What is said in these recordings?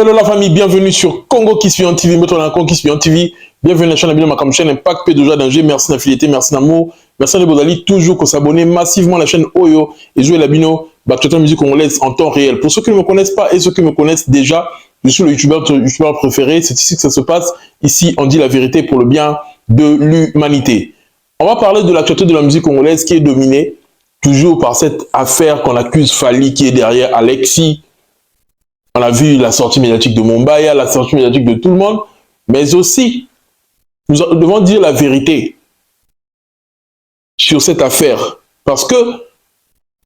Hello la famille, bienvenue sur Congo Kispion TV, Congo Kispion TV. Bienvenue à la chaîne, ma chaîne Impact P de danger. Merci d'affiliation, merci d'amour, merci de vous toujours qu'on s'abonner massivement à la chaîne Oyo et jouer la bino, la musique congolaise en temps réel. Pour ceux qui ne me connaissent pas et ceux qui me connaissent déjà, je suis le youtubeur préféré. C'est ici que ça se passe. Ici, on dit la vérité pour le bien de l'humanité. On va parler de l'actualité de la musique congolaise qui est dominée toujours par cette affaire qu'on accuse Fally qui est derrière Alexis. On a vu la sortie médiatique de Mombaya, la sortie médiatique de tout le monde, mais aussi, nous devons dire la vérité sur cette affaire. Parce que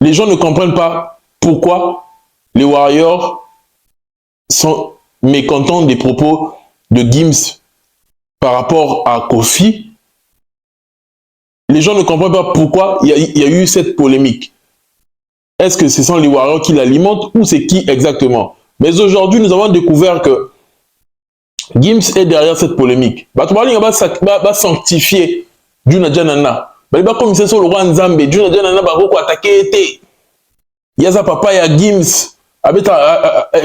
les gens ne comprennent pas pourquoi les Warriors sont mécontents des propos de Gims par rapport à Kofi. Les gens ne comprennent pas pourquoi il y a eu cette polémique. Est-ce que ce sont les Warriors qui l'alimentent ou c'est qui exactement? Mais aujourd'hui, nous avons découvert que Gims est derrière cette polémique. Batouali va sanctifier Djuna Djanana. Il va commencer sur le roi Nzambe. Djuna Djanana va attaquer. Il y a sa papa, il y a Gims.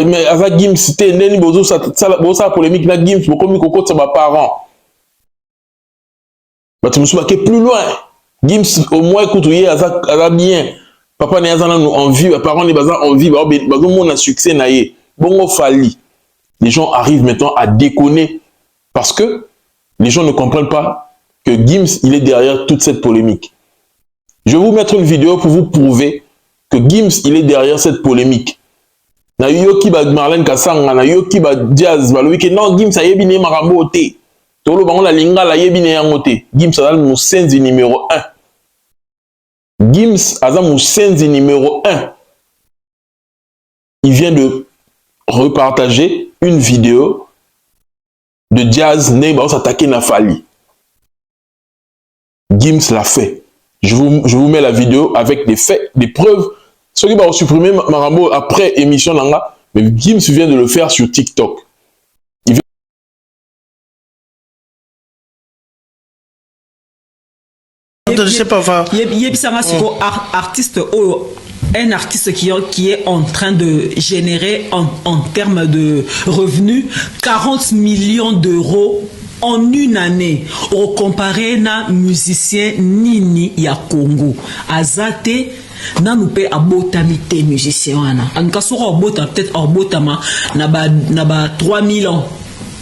Mais à Gims, c'était Neni Bozo, ça polémique là, Gims, beaucoup mieux que ses parents. Tu me souviens plus loin. Gims, au moins, écoute, il y a bien. Papa n'est pas en vie, les parents n'est pas en vie. On a succès, naïe. Bon, Fally. Les gens arrivent maintenant à déconner parce que les gens ne comprennent pas que Gims, il est derrière toute cette polémique. Je vais vous mettre une vidéo pour vous prouver que Gims, il est derrière cette polémique. Na yoki ba Marlène Kassanga, na yoki ba Jazz, ba que non, Gims a yebine marambo te. Tolo bango la linga la yebine yangote. Gims a le senzi numéro 1. Gims a le senzi numéro 1. Il vient de repartager une vidéo de Jazz Neba s'attaquer na Fally. Gims l'a fait. Je vous mets la vidéo avec des faits, des preuves. Ceux qui vont supprimer Marambo après émission Nanga, mais Gims vient de le faire sur TikTok. Je sais pas. Un artiste qui est en train de générer en termes de revenus 40 millions d'euros en une année. Au comparé na musicien Nini ya Congo. Azate na nous paie abotamité musicien wana. En cas sur abota peut-être abotama na ba 3000 ans.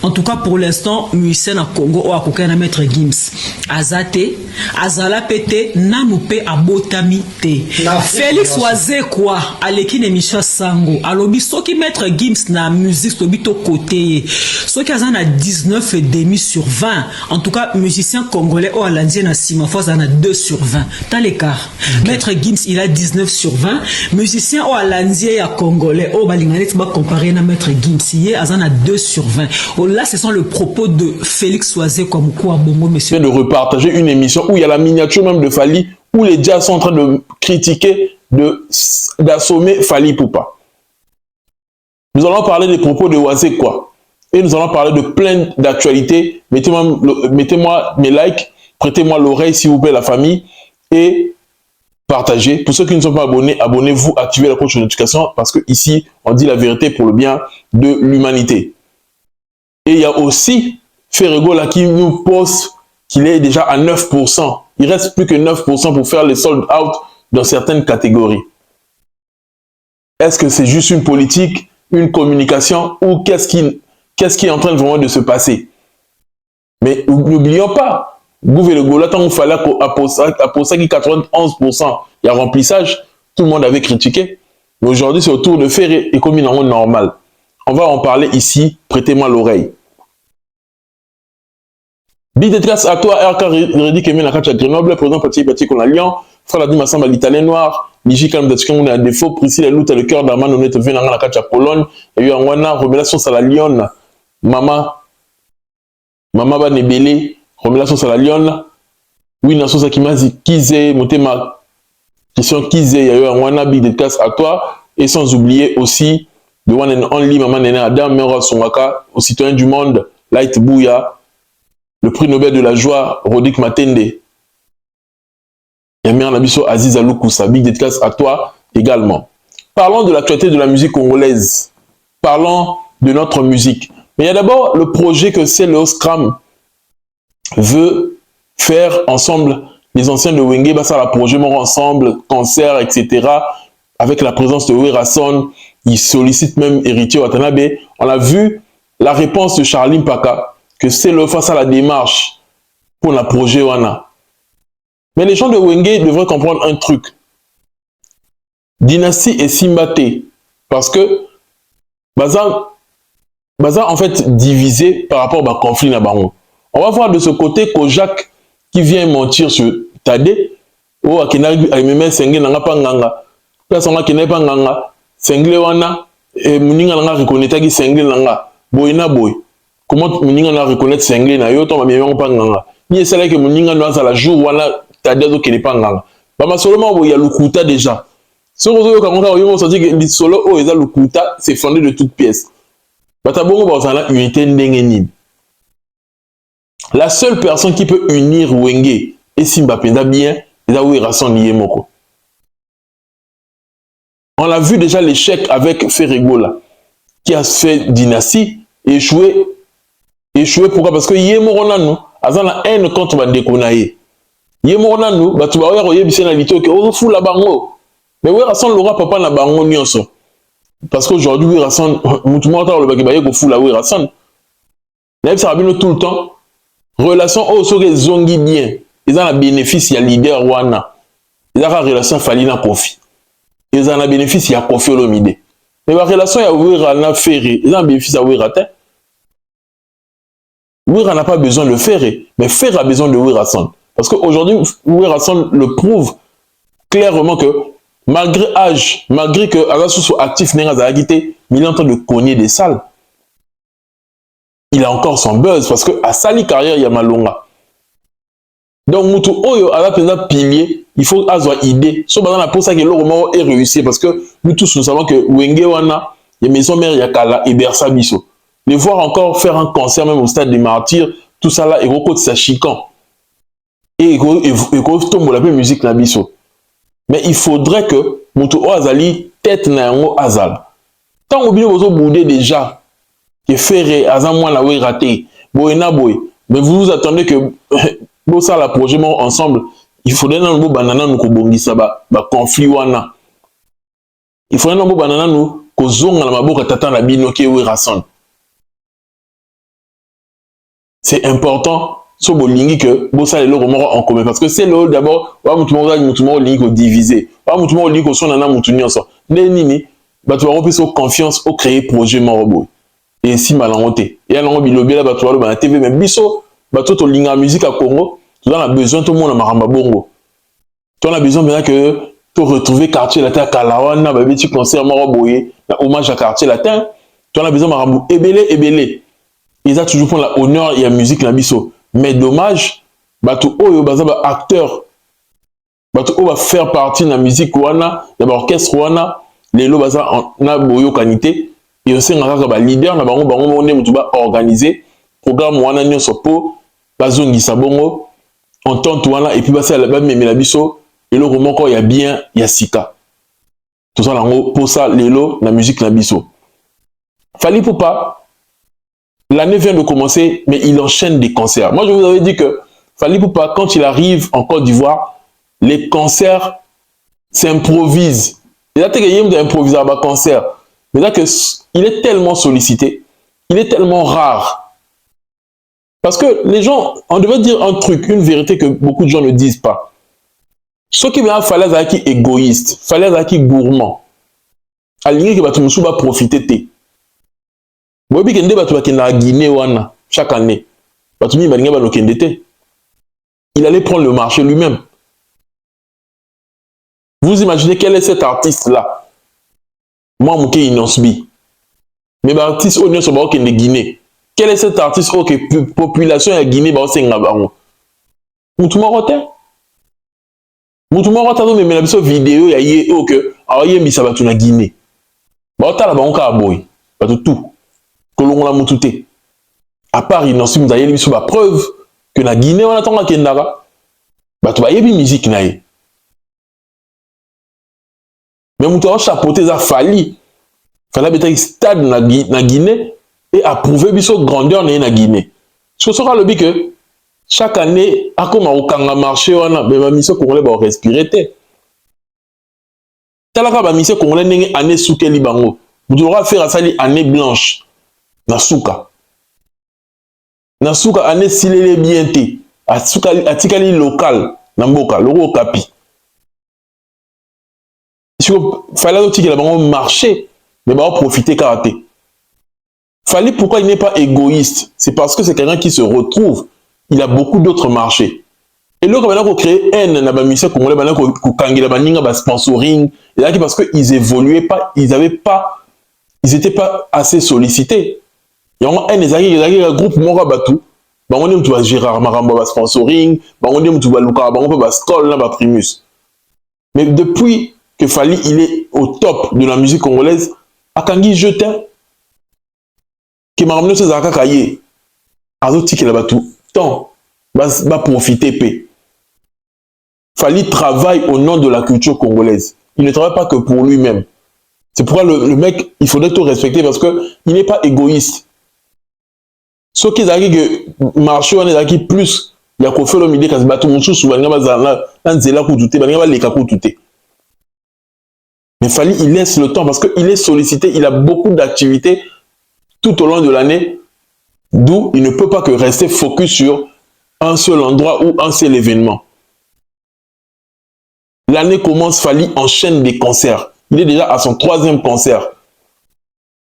En tout cas, pour l'instant, musicien à Congo ou à Kokana Maître Gims. Azate, Azala Pete, Nanoupe Abotamite. Félix Oazé quoi? Aleki l'émission Sango. Alobi, ceux qui Maître Gims na musique, Tobito côté. Ceux qui ont 19,5 sur 20. En tout cas, musicien congolais ou à l'Indien à Simafos, en a 2 sur 20. T'as l'écart. Okay. Maître Gims, il a 19 sur 20. Musicien ou à l'Indien à Congolais, ou à l'Inganet, va comparer à Maître Gims. Il a 2 sur 20. Là, ce sont les propos de Félix Oazé comme quoi, bongo, monsieur. De repartager une émission où il y a la miniature même de Fally, où les Jazz sont en train de critiquer, d'assommer Fally Poupa. Nous allons parler des propos de Oazé quoi. Et nous allons parler de plein d'actualités. Mettez-moi mes likes, prêtez-moi l'oreille s'il vous plaît la famille et partagez. Pour ceux qui ne sont pas abonnés, abonnez-vous, activez la cloche de notification parce que ici, on dit la vérité pour le bien de l'humanité. Et il y a aussi Ferrego là qui nous pose qu'il est déjà à 9%. Il reste plus que 9% pour faire les sold out dans certaines catégories. Est-ce que c'est juste une politique, une communication ou qu'est-ce qui est en train vraiment de se passer? Mais n'oublions pas, Gouvernement, là, tant qu'il fallait à Posa qui 91%, il y a remplissage, tout le monde avait critiqué. Mais aujourd'hui, c'est au tour de Ferré et comme il est normal. On va en parler ici, prêtez-moi l'oreille. Big dédicace à toi, RK Rédi Kémé Nakacha Grenoble, président Pati qu'on a Lyon, frère Ladi Massamba l'Italien noir, Niji Kalm Datskan, on a un défaut, Priscille la Louta, le cœur d'Arman, on est venu dans la Nakacha Pologne, et eu un wana, révélation à la Lyon, Maman va nebele, révélation à la Lyon, oui, Nasso Sakimazi, Kizé, Motema, question Kizé, il y a eu un wana, big dédicace à toi, et sans oublier aussi, le one and only, Maman Nene Adam, Mera Songaka, aux citoyens du monde, Light Bouya, le prix Nobel de la joie, Rodik Matende. Et Mère Nabiso Aziz Aloukou, big dédicace à toi également. Parlons de l'actualité de la musique congolaise. Parlons de notre musique. Mais il y a d'abord le projet que c'est le Scrum veut faire ensemble. Les anciens de Wenge, bah ça la projet ensemble, concert, etc. Avec la présence de Werason, il sollicite même Héritier Watanabe. On a vu la réponse de Charlie Mpaka, que c'est le face à la démarche pour la projet Wana. Mais les gens de Wenge devraient comprendre un truc. Dynastie et Simbate, parce que Baza en fait divisé par rapport au conflit na bango. On va voir de ce côté Kojak qui vient mentir sur Tade. Oh, akina aimeme senge nanga panganga. Place on akina panganga. Sengle wana et muninga nanga reconnaître ki sengle nanga. Boyna boy. Comment muninga na reconnaître sengle na yo to ma meme panganga. Ni esala que muninga no za la jour wana Tade zo kele panganga. Ba masolo bo ya lukuta déjà. Ce que quand on a senti que le solo oh eza lukuta c'est fondé de toutes pièces. Batabongo bazana unité ndenge. La seule personne qui peut unir Wenge et Simba Penda bien, c'est Werason Yemoko. On a vu déjà l'échec avec Ferregola, qui a fait dynastie, échoué. Pourquoi? Parce que Yemoko nanu, azana haine contre Bandekonaye. Yemoko nanu, batuba oya roye bisena lito ke o fou la bango. Mais Werason l'aura papa na bango nyonso. Parce qu'aujourd'hui Werason, mutumo ta le bakibaye ko fou la Werason. Même ça rabino tout le temps. Relation oh so que zongi bien. Ils ont le bénéfice ya leader wana. Ils ont la relation Falina Kofi. Ils ont le bénéfice ya Kofi Olomide. Mais la relation ya Wera Ferré, ils ont le bénéfice ya Wera te. Wera n'a pas besoin de Ferré, mais Ferré a besoin de Werason. Parce qu'aujourd'hui, Werason le prouve clairement que malgré âge, malgré que Agassou soit actif, il est en train de cogner des salles. Il a encore son buzz parce que à Sali carrière, il y a Malonga. Donc, Moutou Oyo, à la pilier, il faut avoir idée. Sauf pour ça que le roman est réussi parce que nous tous, nous savons que Wenge Wana, il y a Maison Mère Yakala et Bersa Bisso. Les voir encore faire un concert, même au stade des martyrs, tout ça là, et Roko de sa chican. Et tombe la musique na Bisso. Mais il faudrait que Moutou Oyo Azali, tête na yango Azal. Tant que vous avez boudé déjà, que Ferré, Azamouan la oui raté, Boyna Boy, mais vous vous attendez que pour ça la projet ensemble, il faudrait un nouveau banana nous kobongi ça ba conflit wana. Il faudrait un nouveau banana nous kozonga la maboka tata la bino ki Werason. C'est important so bolingi que bo ça le romo en commun parce que c'est le d'abord wa mutumo lingi ko diviser. Wa mutumo lingi ko sona na mutu nyonso. Nini ba tu va so confiance au créer projet morobo. Et si malangoté et alors bilobi la bato na TV même biso bato to linga musique à Congo tu as besoin tout le monde à maramba bongo tu as besoin maintenant que tu retrouver quartier latin Kalawana ba petit concert moroboyé na hommage à quartier latin tu as besoin marambo ebélé ils a toujours pour la honneur et la musique la biso mais dommage bato oyo baza ba acteur bato o va faire partie de la musique wana de l'orchestre wana les lo baza na boyo kanité. Et aussi, on a leader, on a organisé programme wana nyonso po bazongi sabongo entente wana et puis passer à la bas mais la biso et le roman il y a bien il y a sika tout ça là pour ça lelo la musique la biso Fally Ipupa l'année vient de commencer mais il enchaîne des concerts. Moi je vous avais dit que Fally Ipupa quand il arrive en Côte d'Ivoire les concerts s'improvisent. Et là tu as improvisé à concert. Mais là, il est tellement sollicité, il est tellement rare. Parce que les gens, on devait dire un truc, une vérité que beaucoup de gens ne disent pas. Ce qui vient Fally Azaki égoïste, Fally Azaki gourmand. Aligné que Batou Moussou va profiter de. Bobi Kende Batou Bakenda à Guinée wana chaque année. Batou Mi Balinga Bano Kendete. Il allait prendre le marché lui-même. Vous imaginez quel est cet artiste-là? Moi, je suis Inosbi. Mais l'artiste, on est sur le Guinée. Quel est cet artiste qui est la population de Guinée? C'est un Gabon. Moutouma Rote. Moutouma Rote, mais la vidéo, il y a que il y a ça na Guinée. Bah, on a la boy. Pas tout. Que l'on l'a moutouté. À part Inosbi, vous avez la preuve que la Guinée, on attend la Kendara. Bah, tu vas y avoir musique. Mais on a chapeauté ça Fally Fallait mettre un stade na Guinée et approuver biso grandeur na Guinée. Ce sera le but que chaque année, à comme au Kanga marché, on a ben mission congolais va respirer té. Talaka ba mission congolais n'engé année souke libango. Vous devrez faire à ça année blanche. Na souka. Na souka année silele bien té. A souka atikali local na mboka loko kapi. Il fallait aussi que la banque marché, mais va profiter karaté. Fallait pourquoi il n'est pas égoïste, c'est parce que c'est quelqu'un qui se retrouve. Il a beaucoup d'autres marchés. Et là, quand on a créé un mission congolais, on a sponsoring, et là parce qu'ils évoluaient pas, ils étaient pas assez sollicités. Il y a un groupe Mora Batou, on dit que Gérard Maramba sponsoring, on dit que Luka Bango Skol na Primus. Mais depuis que Fally il est au top de la musique congolaise, Akangi jetait que Maramno se zaka kaye azoti que la Batou tant va profiter p. Fally travaille au nom de la culture congolaise. Il ne travaille pas que pour lui-même. C'est pourquoi le mec, il faudrait tout respecter parce que il n'est pas égoïste. Ce qui est que marché on est plus il y a qu'on fait le midi quand bateau mon sous banga bazana nzela ku douter banga baleka ku douter. Mais Fally il laisse le temps parce que il est sollicité, il a beaucoup d'activités tout au long de l'année, d'où il ne peut pas que rester focus sur un seul endroit ou un seul événement. L'année commence, Fally enchaîne des concerts. Il est déjà à son 3e concert.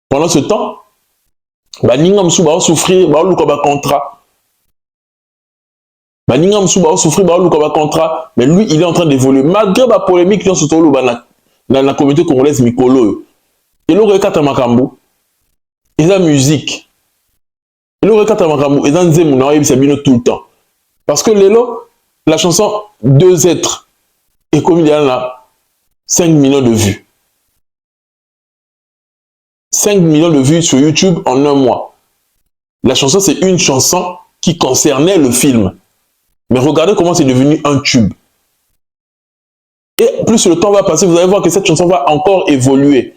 Pendant ce temps, Baningam Souba va souffrir, va le contrat. Baningam Souba va souffrir, va le contrat. Mais lui, il est en train d'évoluer. Malgré la polémique qui est sur la communauté congolaise Mikolo. Et le rekat Makambo, et la musique. Et le rekat Makambo, et dans Zemuna, il s'habille tout le temps. Parce que la chanson Deux êtres, et comme il y en a 5 millions de vues. 5 millions de vues sur YouTube en un mois. La chanson, c'est une chanson qui concernait le film. Mais regardez comment c'est devenu un tube. Et plus le temps va passer, vous allez voir que cette chanson va encore évoluer.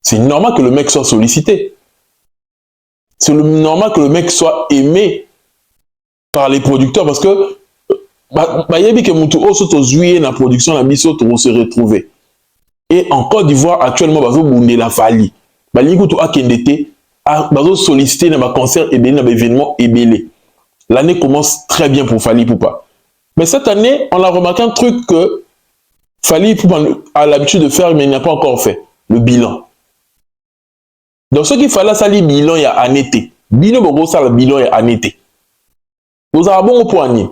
C'est normal que le mec soit sollicité. C'est normal que le mec soit aimé par les producteurs parce que il y a que Moutou Osoto Zouye na production la biso to se retrouver. Et en Côte d'Ivoire actuellement bazo boundé la Fally. Bali kutu akendete bazo sollicité na ba concert et na ba événement ebélé. L'année commence très bien pour Fally Ipupa. Mais cette année, on a remarqué un truc que Fally Ipupa a l'habitude de faire mais il n'a pas encore fait, le bilan. Donc ce qu'il fallait ça le bilan il y a année té. Bilan bogo ça le bilan il y a année té. Vous avez bon poignet.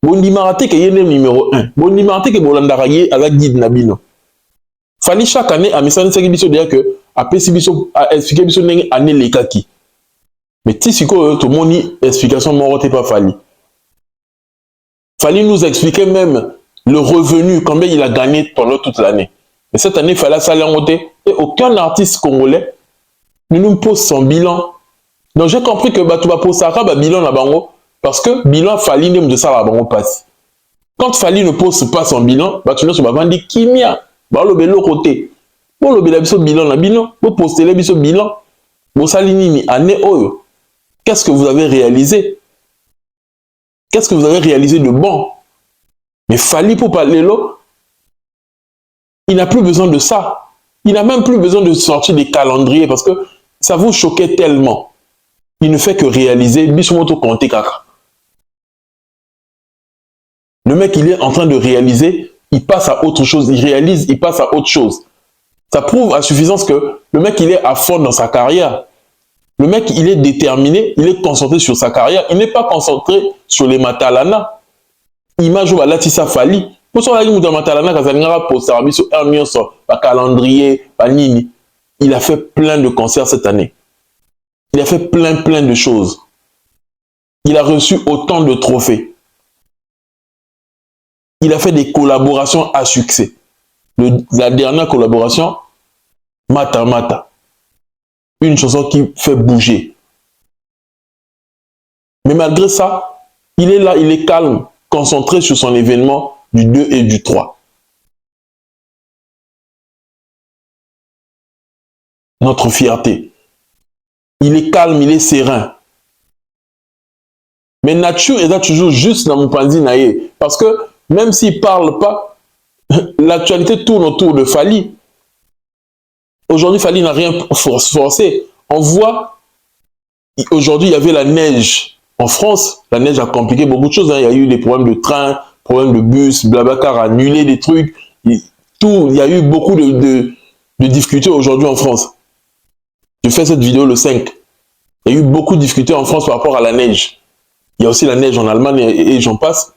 Bon dimarate que yene numéro 1. Bon dimarate que bolandaraye à la guide na bilan. Fally chaque année a message ce qui biso dire que après si biso a expliqué biso nenge année les kaki. Mais si tout le monde explication morote pas Fally. Fally nous expliquer même le revenu combien il a gagné pendant toute l'année. Mais cette année Fally ça l'a monté et aucun artiste congolais ne nous pose son bilan. Donc j'ai compris que tu vas poser ça ba bilan na bango parce que bilan Fally ne de ça la bango passe. Quand Fally ne pose pas son bilan, tu ne vas pas dire kimia, ba le belo côté. Bon le belo bilan na bilan, vous postez le bilan. Bo salini ni année oyo. Qu'est-ce que vous avez réalisé? Qu'est-ce que vous avez réalisé de bon? Mais Fally pour parler là, il n'a plus besoin de ça. Il n'a même plus besoin de sortir des calendriers parce que ça vous choquait tellement. Il ne fait que réaliser. Bismoto compter kaka. Le mec, il est en train de réaliser, il passe à autre chose. Il réalise, il passe à autre chose. Ça prouve à suffisance que le mec, il est à fond dans sa carrière. Le mec, il est déterminé, il est concentré sur sa carrière. Il n'est pas concentré sur les Matalana. Image où la tissa Fally. Pour ça, il a Matalana, calendrier, nini. Il a fait plein de concerts cette année. Il a fait plein de choses. Il a reçu autant de trophées. Il a fait des collaborations à succès. La dernière collaboration, Mata Mata. Une chanson qui fait bouger. Mais malgré ça, il est là, il est calme, concentré sur son événement du 2 et du 3. notre fierté. Il est calme, il est serein. Mais nature est toujours juste dans mon panzi naïe. Parce que même s'il ne parle pas, l'actualité tourne autour de Fally. Aujourd'hui, Fally n'a rien forcé. On voit, aujourd'hui, il y avait la neige en France. La neige a compliqué beaucoup de choses. Il y a eu des problèmes de train, problèmes de bus, Blablacar a annulé des trucs. Tout, il y a eu beaucoup de difficultés aujourd'hui en France. Je fais cette vidéo le 5. Il y a eu beaucoup de difficultés en France par rapport à la neige. Il y a aussi la neige en Allemagne et j'en passe.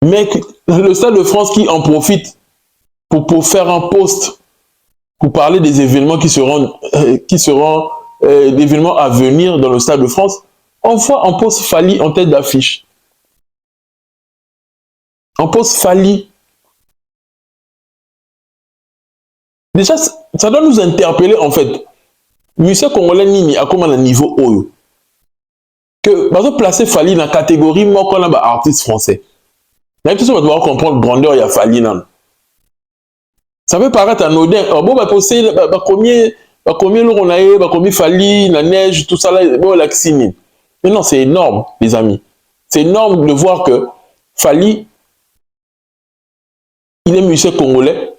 Mais le Stade de France qui en profite pour faire un post, pour parler des événements qui seront d'événements à venir dans le Stade de France, on voit un post Fally en tête d'affiche. Un post Fally. Déjà, ça doit nous interpeller en fait. Musicien congolais nini a comme un niveau haut. Que par exemple placer Fally dans la catégorie moi qu'on a artiste français. Mais tout ça va devoir comprendre grandeur il y a Fally nan. Ça peut paraître anodin. Oh, bon combien l'on a eu, combien Fally, la neige, tout ça là, bon la xini. Mais non, c'est énorme les amis. C'est énorme de voir que Fally il est musicien congolais,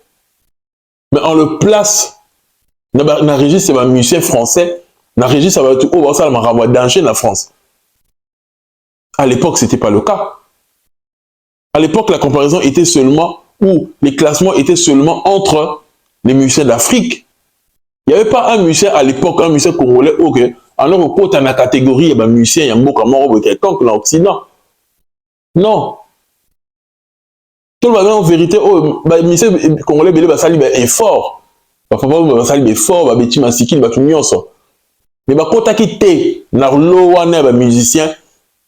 mais on le place dans la registre c'est un musicien français, dans la registre ça va être oh ça m'a danger la France. À l'époque, ce n'était pas le cas. À l'époque, la comparaison était seulement, ou les classements étaient seulement entre les musiciens d'Afrique. Il n'y avait pas un musicien à l'époque, un musicien congolais, ok. Alors, quand on a la catégorie, il y a un musicien, il y a un mot comme quelqu'un dans l'Occident. Non. Tout le monde, en vérité, oh, le musicien congolais, il est fort. Il est fort, il est fort, mais quand on quitté dans le musicien,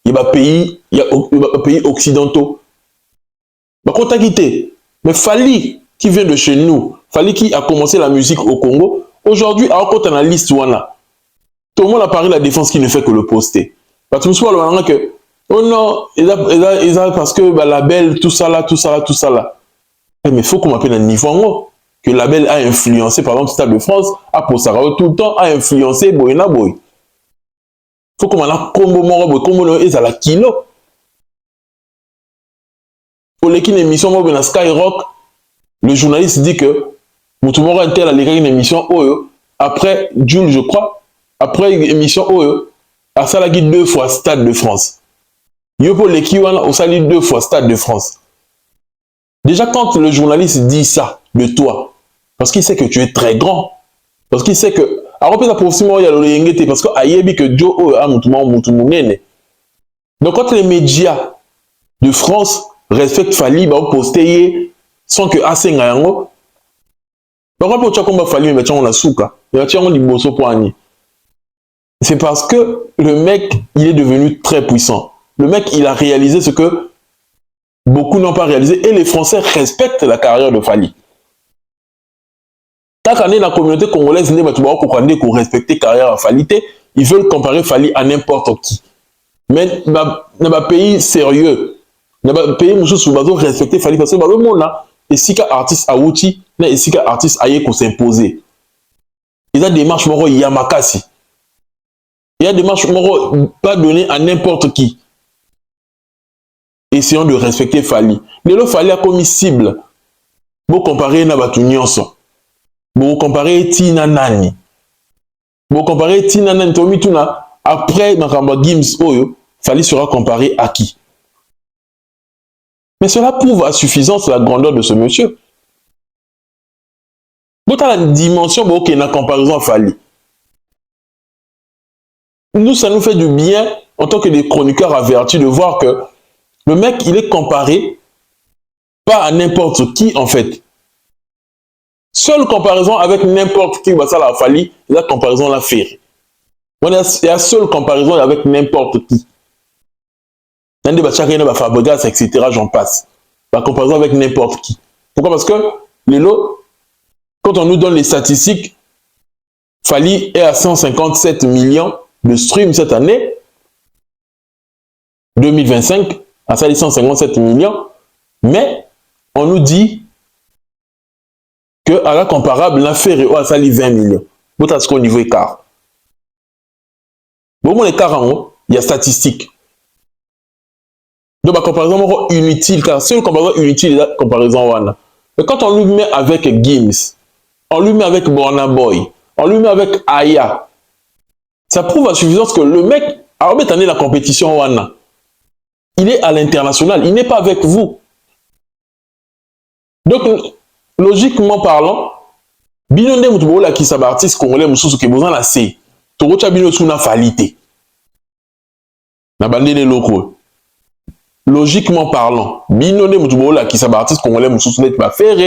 il y a des pays occidentaux. Quand on quitté, mais Fally qui vient de chez nous, Fally qui a commencé la musique au Congo, aujourd'hui, alors quand on a la liste, tout le monde a parlé de la défense qui ne fait que le poster. Parce que je me souviens que, oh non, parce que bah, label, tout ça là, tout ça là, tout ça là. Mais il faut qu'on m'appelle un niveau en haut. Que le label a influencé, par exemple, Stade de France, a posé tout le temps, a influencé Boyna Boy. Faut qu'on a combo moro combo et ça la kilo. Pour l'équipe émission moi dans Skyrock, le journaliste dit que Moutoumoro Intel a légué une émission Oyo après Jules je crois, après une émission Oyo a salagi 2 fois Stade de France. Yo pour l'équipe on a sali 2 fois Stade de France. Déjà quand le journaliste dit ça de toi, parce qu'il sait que tu es très grand, parce qu'il sait que alors peut-être pour il y a le yengete parce que ayebi que Joe Oyo a Moutoumouné. Donc quand les médias de France respectent Fally, bah poster sans que asenga yango. Par contre, tu as combat Fally, mais tu as souka, tu as liboso poani. C'est parce que le mec, il est devenu très puissant. Le mec, il a réalisé ce que beaucoup n'ont pas réalisé et les Français respectent la carrière de Fally. Tant qu'on est dans la communauté congolaise, tu vas respecter la carrière de Fally. Ils veulent comparer Fally à n'importe qui. Mais dans un pays sérieux, dans un pays où ils doivent respecter Fally parce que le monde là, et si qu'un artiste a outil, et si qu'un artiste a qu'on s'imposer. Il y a des démarches moro yamakasi. Il y a des démarches moro pas données à n'importe qui. Essayons de respecter Fally. Les lots Fally a commis cible. Vous comparez na batu nyonso. Vous comparez Tina Nani. Vous comparez Tina Nani Tomi Tuna après Makamba Gims Oyo, Fally sera comparé à qui? Mais cela prouve à suffisance la grandeur de ce monsieur. Vous avez la dimension qui est en comparaison à Fally. Nous, ça nous fait du bien en tant que des chroniqueurs avertis de voir que le mec, il est comparé pas à n'importe qui en fait. Seule comparaison avec n'importe qui, ça l'a Fally, la comparaison l'a fait. Il y a la seule comparaison avec n'importe qui. Etc. J'en passe. La comparaison avec n'importe qui. Pourquoi? Parce que les lots, quand on nous donne les statistiques, Fally est à 157 millions de streams cette année, 2025, à ça 157 millions, mais on nous dit que à la comparable na faire ou à sali 20 millions. Bota ce qu'au niveau écart. Bon, mon écart en haut, il y a statistique. Donc, la comparaison est inutile, car c'est une comparaison inutile, la comparaison wana. Mais quand on lui met avec Gims, on lui met avec Burna Boy, on lui met avec Aya, ça prouve à suffisance que le mec, alors maintenant la compétition wana, il est à l'international, il n'est pas avec vous. Donc, logiquement parlant, bino nde mutu bola ki saba artiste congolais mususu ke besoin la C. Tokocha bino suna falite. Na bandene loko. Logiquement parlant, bino nde mutu bola ki saba artiste congolais mususu net ba faire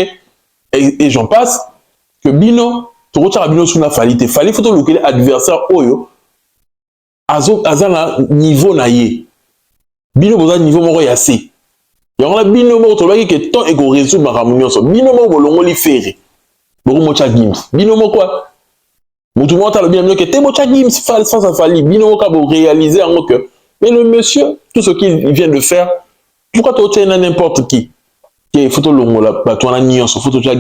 et j'en passe que bino tokocha bino suna falite. Fali photo lokele adversaire oyo azana niveau na ye. Bino boza niveau moko ya C. Yango la bino moko tolaki ke ton ego résoudre makambo nyonso. Bino moko bolongo li faire. Boko mocha Gims. Bino moko quoi? Mutu monta le bien mieux que te mocha Gims face à Fali. Bino moko bo réaliser en que mais le monsieur tout ce qu'il vient de faire pourquoi tu tiens n'importe qui? Qui photo longo la batona nyonso photo cha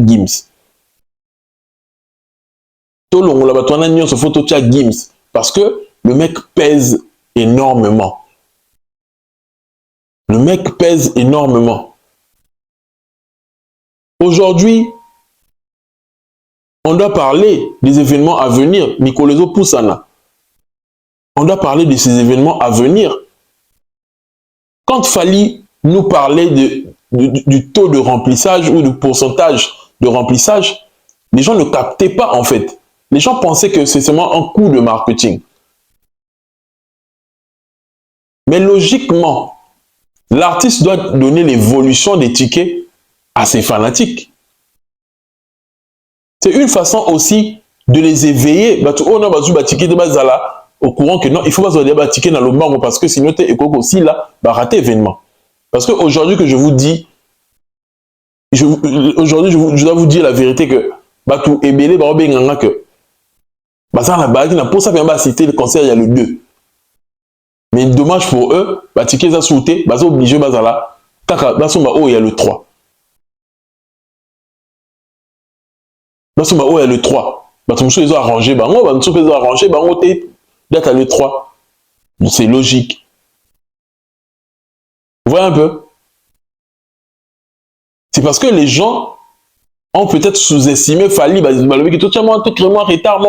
Gims. To longo la batona nyonso photo cha Gims parce que le mec pèse énormément. Le mec pèse énormément. Aujourd'hui, on doit parler des événements à venir. Nicolezo Poussana. On doit parler de ces événements à venir. Quand Fali nous parlait du taux de remplissage ou du pourcentage de remplissage, les gens ne captaient pas en fait. Les gens pensaient que c'est seulement un coup de marketing. Mais logiquement, l'artiste doit donner l'évolution des tickets à ses fanatiques. C'est une façon aussi de les éveiller. On a ticket de bazala au courant que non, il faut pas se ticket dans le banc parce que sinon tu es aussi là, rater événement. Parce qu'aujourd'hui que je vous dis, aujourd'hui je dois vous dire la vérité que Batou et Belé Barobé que ça la bague pour ça bien citer le concert il y a le 2. Mais dommage pour eux, ticket ça sauté, ils sont obligés bazala kaka basomba il y a le 3. Basomba il y a le 3. Ils ont arrangé ils ont arrangé date à le 3. Donc c'est logique. Vous voyez un peu? C'est parce que les gens ont peut-être sous-estimé Fali, tout retard,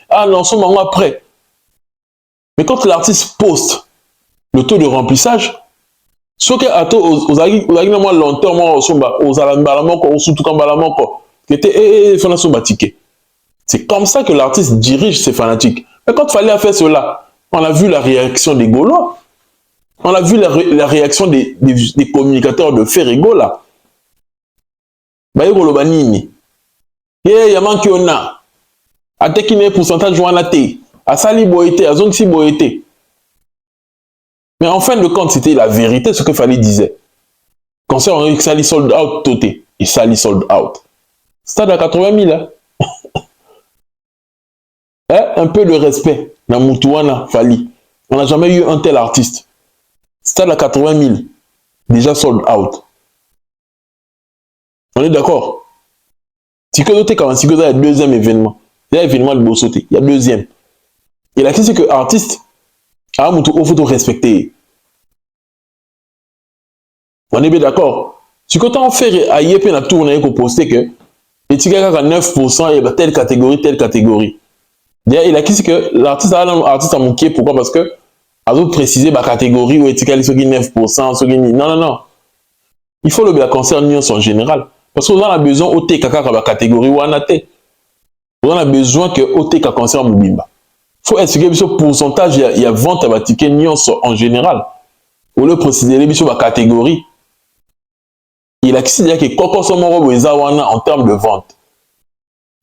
ah non, son après. Mais quand l'artiste poste le taux de remplissage, ce que aux aguillements longtemps, aux alambalamoko, aux soutoukambalamoko, qui était ticket. C'est comme ça que l'artiste dirige ses fanatiques. Mais quand Fali a fait cela, on a vu la réaction des Gaulois. On a vu la réaction des communicateurs de Ferrigo là. Bayego Lobanini. Et yaman ki on a. Ate ki ne pourcentage wana te. Asali boyete, azonksi boyete. Mais en fin de compte, c'était la vérité ce que Fali disait. Concert on sali sold out toté. Et sali sold out. Stade à 80 000 hein. Un peu de respect dans Moutouana Fali. On n'a jamais eu un tel artiste. Stade à 80 000. Déjà sold out. On est d'accord? Si que d'autres quand il y a un deuxième événement. Il y a un événement de Bossoté. Il y a deuxième. Et la question c'est que l'artiste a un moutou, il faut respecter. On est bien d'accord? Si que tu as fait à Yépe na tourné qu'on postait que les tickets à 9% et telle catégorie, telle catégorie. Il a dit que l'artiste a un artiste à manquer. Pourquoi? Parce que à vous préciser la catégorie où est-ce qu'il y a 9%, non, non, non. Il faut le concert en général. Parce qu'on a besoin au TK la catégorie ou en AT. On a besoin que au TK concert Mubimba. Il faut expliquer ce pourcentage, il y a vente à ticket en général. Ou le préciser la catégorie. Il a dit que Coco Somoro en termes de vente.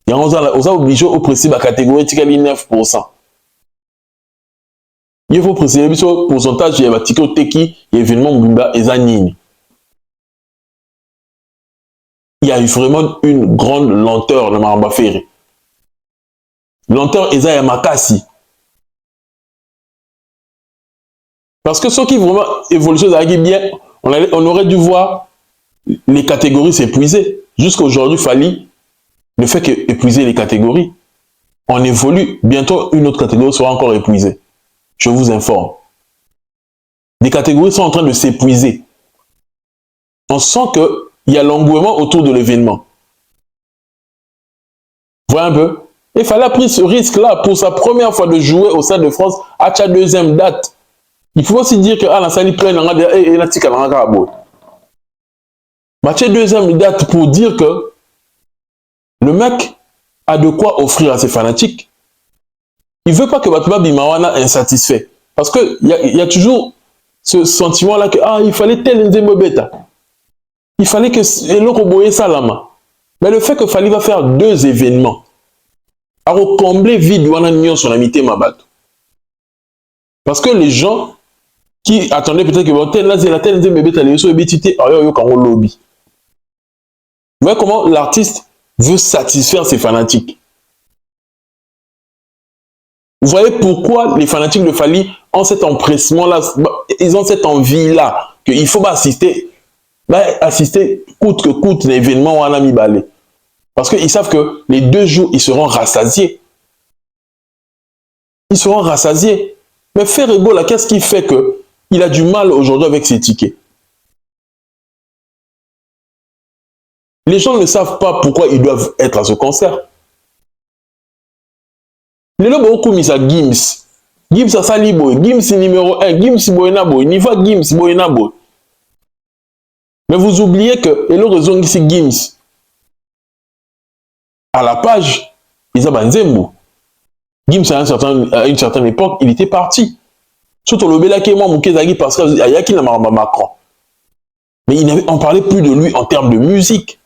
Et on a obligé au préciser la catégorie ticket 9%. Il faut préciser le pourcentage, il y a ticket au TK, événement Mubimba et Zanini. Il y a eu vraiment une grande lenteur dans Maramba Ferré. Lenteur Eza Yamakasi. Parce que ceux qui vraiment évoluent bien, on aurait dû voir les catégories s'épuiser. Jusqu'à aujourd'hui, Fally ne fait qu'épuiser les catégories. On évolue. Bientôt, une autre catégorie sera encore épuisée. Je vous informe. Les catégories sont en train de s'épuiser. On sent qu'il y a l'engouement autour de l'événement. Voilà un peu. Il fallait a pris ce risque-là pour sa première fois de jouer au Stade de France à sa deuxième date. Il faut aussi dire que la salle pleine et la tika la deuxième date pour dire que le mec a de quoi offrir à ses fanatiques. Il ne veut pas que Batuba Bimawana est insatisfait. Parce qu'il y a toujours ce sentiment-là que il fallait tel Nzembo Beta. Il fallait que l'autre boye Salama. Mais le fait que Fally va faire deux événements, à recombler vide Wana son amitié Mabato. Parce que les gens qui attendaient peut-être que tel Nzembo Beta, les autres bétité, lobby. Vous voyez comment l'artiste veut satisfaire ses fanatiques. Vous voyez pourquoi les fanatiques de Fally ont cet empressement-là, ils ont cette envie-là, qu'il faut assister coûte que coûte l'événement à Nami Balé. Parce qu'ils savent que les 2 jours, ils seront rassasiés. Ils seront rassasiés. Mais Ferrego, là, qu'est-ce qui fait qu'il a du mal aujourd'hui avec ses tickets? Les gens ne savent pas pourquoi ils doivent être à ce concert. Les gens beaucoup mis à Gims. Gims à Saliboy. Gims numéro 1. Gims Boyenaboy. Niva Gims Boyenaboy. Mais vous oubliez que, et le raison ici Gims, à la page, ils ont Banzembo. Gims à une certaine époque, il était parti. Surtout le Bela qui est moi, Moukezagi, parce qu'il y a qui n'a pas Macron. Mais on ne parlait plus de lui en termes de musique.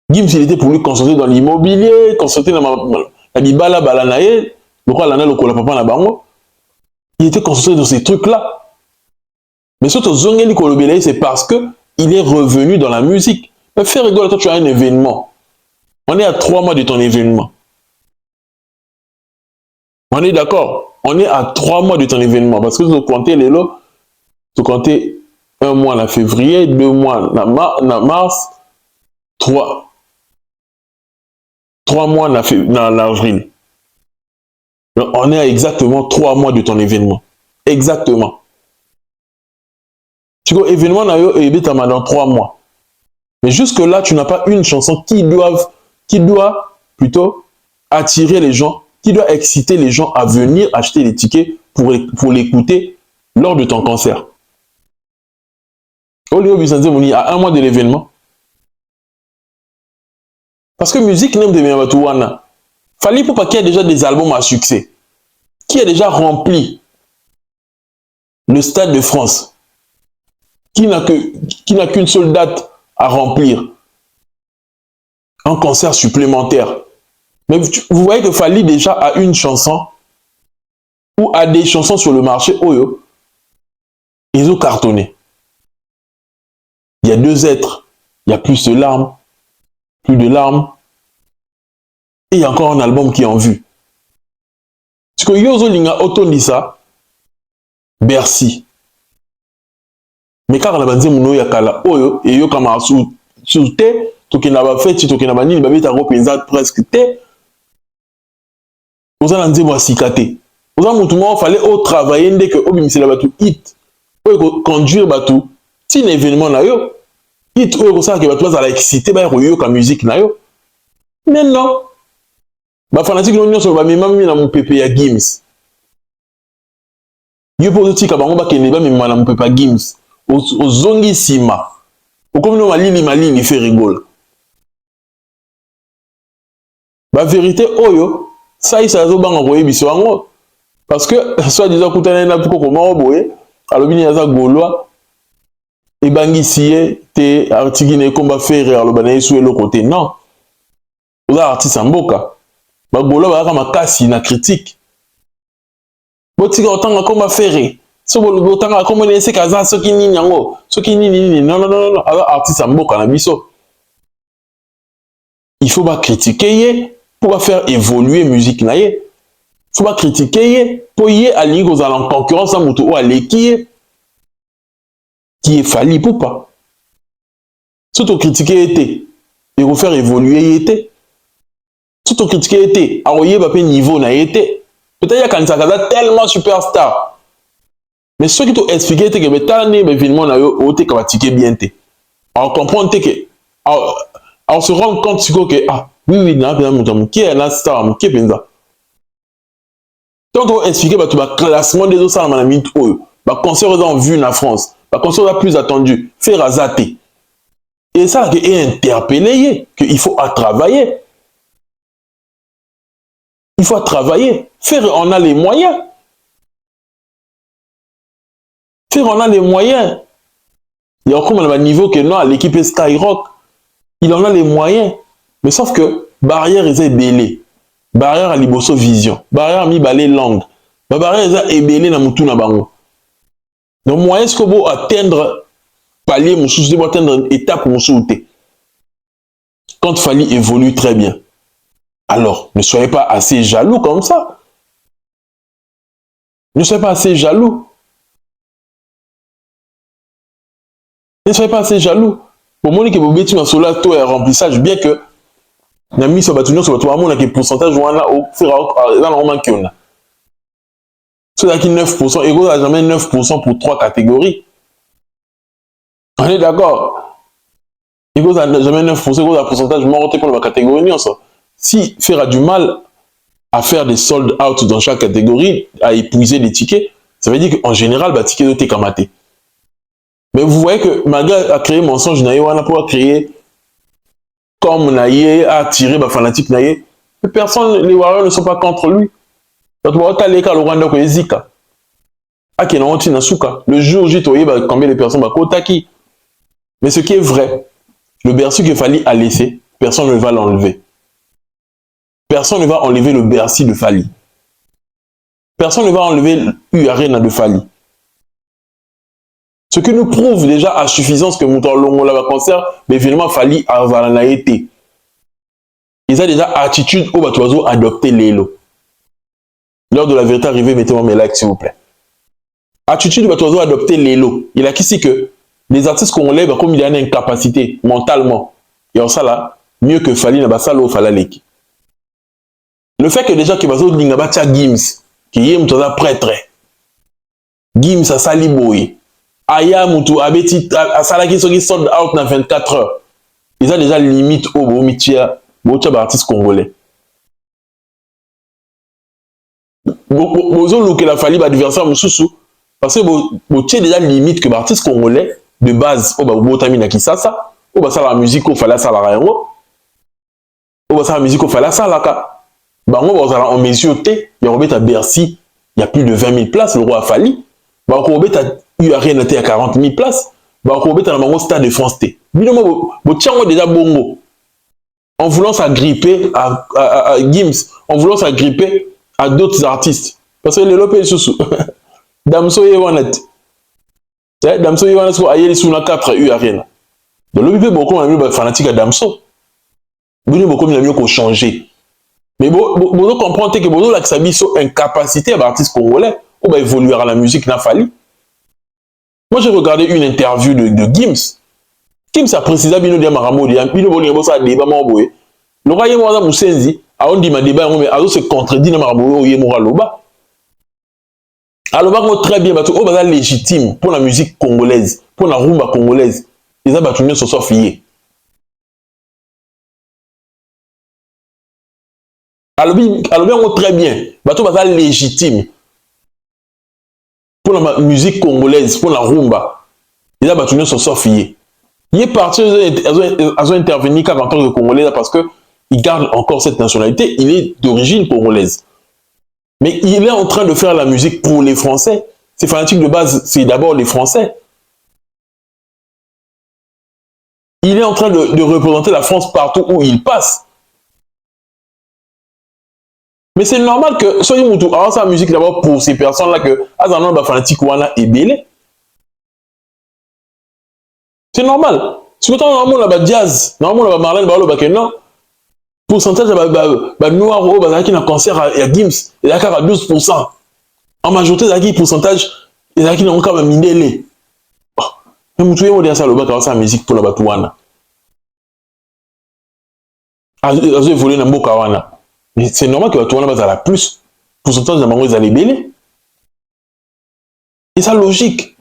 Gims, il était pour lui concentrer dans l'immobilier, concentrer dans la Bibala Balanaye, le roi Lana, le Papa Nabango. Il était concentré dans ces trucs-là. Mais surtout, Zongeli Kolobele, c'est parce qu'il est revenu dans la musique. Mais faire rigoler, toi, tu as un événement. On est à 3 mois de ton événement. On est d'accord? On est à 3 mois de ton événement. Parce que tu comptes les lots, tu comptes 1 mois en février, 2 mois en mars, 3 mois en avril. On est à exactement 3 mois de ton événement. Exactement. Tu vois, événement dans 3 mois. Mais jusque-là, tu n'as pas une chanson qui doit plutôt attirer les gens, qui doit exciter les gens à venir acheter les tickets pour l'écouter lors de ton concert. Olio Bizanzemouni, à 1 mois de l'événement. Parce que musique n'aime de Miamatouana. Fally Ipupa qui a déjà des albums à succès, qui a déjà rempli le Stade de France, qui n'a qu'une seule date à remplir, un concert supplémentaire. Mais vous voyez que Fally déjà a une chanson ou a des chansons sur le marché, ils ont cartonné. Il y a 2 êtres, il y a plus de larmes, et il y a encore un album qui est en vue. Parce que Yozo Linga Otonisa, Bercy. Mais quand on a dit que yakala oyo et yo kama sous te to ki na ba feti to ki na ba nini ba beta ko penza presque te oza na nzembo asikate oza mutu mo fallait au travailler ndeke obimisela batu hit oyo conduire batu ti na événement na yo hit oyo ko sala ke batu bazala excité ba ko yoka musique na yo. Mais non, ba fanatique no nyonso ba mimami na mupepe ya Gims yo po tika bango ba kende ba mimama na mupepe ya Gims ozongi sima okomino malili fait rigole. Ba vérité oyo ça isa zo banga koye biso yango parce que soit disant kutana na poko koma boye alobini yaza golwa e bangisi ye te artiki ne komba faire aloba na yesu elo côté non oza artiste mboka ba golwa ba kama makasi na critique botika otanga komba faire so botanga komba ne sekaza soki nini yango soki nini non artiste mboka na biso il faut pas critiquer ye pour faire évoluer musique na ye. Faut pas critiquer ye pour y aller en concurrence à mutu ou aller qui est Fally Ipupa. Surtout critiquer il faut faire évoluer été. Surtout critiquer été, à niveau na été. Peut-être qu'il y a quand ça tellement superstar. Mais ceux qui t'ont expliqué que le temps événement na yo ote ka bien té. Alors comprendre que alors se rendre compte que ah oui na bien mon qui est la star qui est penza. Donc on expliquer bah tout le classement des autres ça na minute bah concert en vue en France, bah concert plus attendu, faire azaté. Et ça qui est interpellé qu'il faut à travailler. Il faut travailler. Faire, on a les moyens. Faire, on a les moyens. Il y a encore un niveau que non, l'équipe Skyrock, il en a les moyens. Mais sauf que barrière est ébélée. Barrière à liboso vision. Barrière à mi balé langue. Barrière est ébélée dans mutu na bango. Donc moyen est-ce que vous atteindre palier mon sous, vous atteindre étape mon sous. Quand Fally évolue très bien. Alors, ne soyez pas assez jaloux comme ça. Ne soyez pas assez jaloux. Ne soyez pas assez jaloux. Pour moi, que vous mettez un solar taux et remplissage, bien que la mise sur bâtiment sur le toit, on a pourcentage on a au fur et à mesure dans le moment qu'on a. C'est qui 9%, et vous n'avez jamais 9% pour 3 catégories. On est d'accord. Et vous n'avez jamais 9%, vous avez un pourcentage monté pour la catégorie. Si faire a du mal à faire des sold out dans chaque catégorie, à épuiser les tickets, ça veut dire qu'en général, les tickets doivent être kamaté. Mais vous voyez que Maga a créé mensonge naïwa pour créer comme naïe a attiré les fanatiques naïe. Personne, les Warriors ne sont pas contre lui. Donc, le jour où j'ai combien de personnes kotaki. Mais ce qui est vrai, le Bercy que Fally a laissé, personne ne va l'enlever. Personne ne va enlever le Bercy de Fally. Personne ne va enlever l'U-Arena de Fally. Ce qui nous prouve déjà à suffisance que Mouton Longo la concert, mais finalement Fally a été. Ils ont déjà attitude où Batoiseau adopter l'élo. Lors de la vérité arrivée, mettez-moi mes likes s'il vous plaît. Attitude Batoiseau adopter l'élo. Il a qu'ici que les artistes congolais, comme il y a une incapacité mentalement, et en ça là, mieux que Fally n'a pas ça l'eau Falaleki. Le fait que déjà que Bazo Lingaba tia Gims, qui est un prêtre, Gims a sali boy, Aya Moutou abeti a salaki qui sold out dans 24 heures. Ils ont déjà limite au beau mitia, beau artiste congolais. Bozo look la Fally adversaire moussou parce que beau déjà limite que l'artiste congolais de base au beau tamina qui ça au bas la musique au fallait ça la rayon au bas la musique au fallait ça la ka. Bango en mesure T, il y a à Bercy, il y a plus de 20 000 places, le roi a Fally. Bango à URN à 40 000 places. Bango à la stade de France T. Évidemment, déjà bongo. En voulant s'agripper à Gims, en voulant s'agripper à d'autres artistes. Parce que les lopés sous Damso Yewanet. Damso Yewanet soit ailleurs sous la 4 URN. Donc l'OPP beaucoup a mis fanatique à Damso. Beaucoup mieux qu'on changer. Mais vous comprenez que vous avez une incapacité à l'artiste congolais ou évoluer à la musique n'a Fally. Moi j'ai regardé une interview de Gims. Gims a précisé que il a maramo il a débat le roi Yemoza Musenzi a on dit ma débat mais a se contredit dans maramo Yemoura Loba. Alors très bien parce que légitime pour la musique congolaise, pour la rumba congolaise. Les abattus se sont fiés. Alors bien très bien, bateau va légitime pour la musique congolaise, pour la rumba. Les abattus sont sortis. Il est parti, ils ont intervenu en tant que congolais parce que il garde encore cette nationalité. Il est d'origine congolaise, mais il est en train de faire la musique pour les Français. Ses fanatiques de base, c'est d'abord les Français. Il est en train de représenter la France partout où il passe. Mais c'est normal que soyez moutou alors sa musique d'abord pour ces personnes là que azanon ba fanatique wana ebele. C'est normal. Si vous avez un jazz, normalement ba Marlène ba ke non. Pourcentage ba noir au ba qui na concert à Gims, il y a 12%. En majorité da qui pourcentage il y a qui na encore mindele. Mais moutou yemo dia ça le ba ka sa musique pour la batuana. azo évoluer na mboka wana. Mais c'est normal que bato wana bazala plus pourcentage na bango ezala ebele. Et ça logique.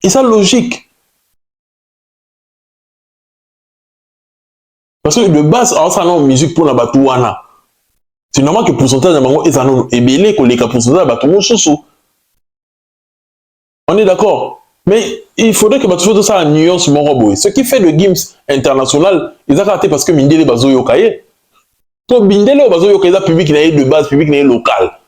Et ça logique. Parce que de base, alors ça non musique pour la bato wana. C'est normal que pourcentage na bango ezala ebele ko leka pourcentage na bato mosusu. On est d'accord. Mais il faudrait que bato ça en nuance moko boy. Ce qui fait le Gims international, ils ont raté parce que Mindele bazo yokaye. To Mindele bazo yokaye ça public na de base, public na local.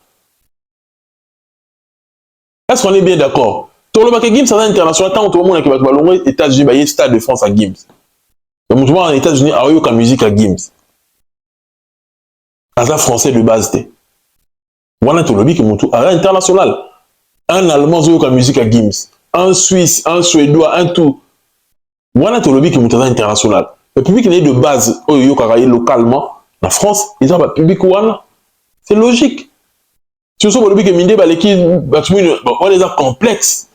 Est-ce qu'on est bien d'accord? Tout le monde Gims c'est international tant tout le monde qui va balongo États-Unis ba stade de France à Gims. Donc je vois en États-Unis a yoka musique à Gims. Asa français de base té. Voilà tout le monde qui monte à international. Un allemand yoka musique à Gims. Un Suisse, un Suédois, un tout. Voilà tout le monde qui monte à international. Le public n'est de base yoka localement en France, ils ont pas public wana. C'est logique. Surtout pour le public minde baleki on les a complexes.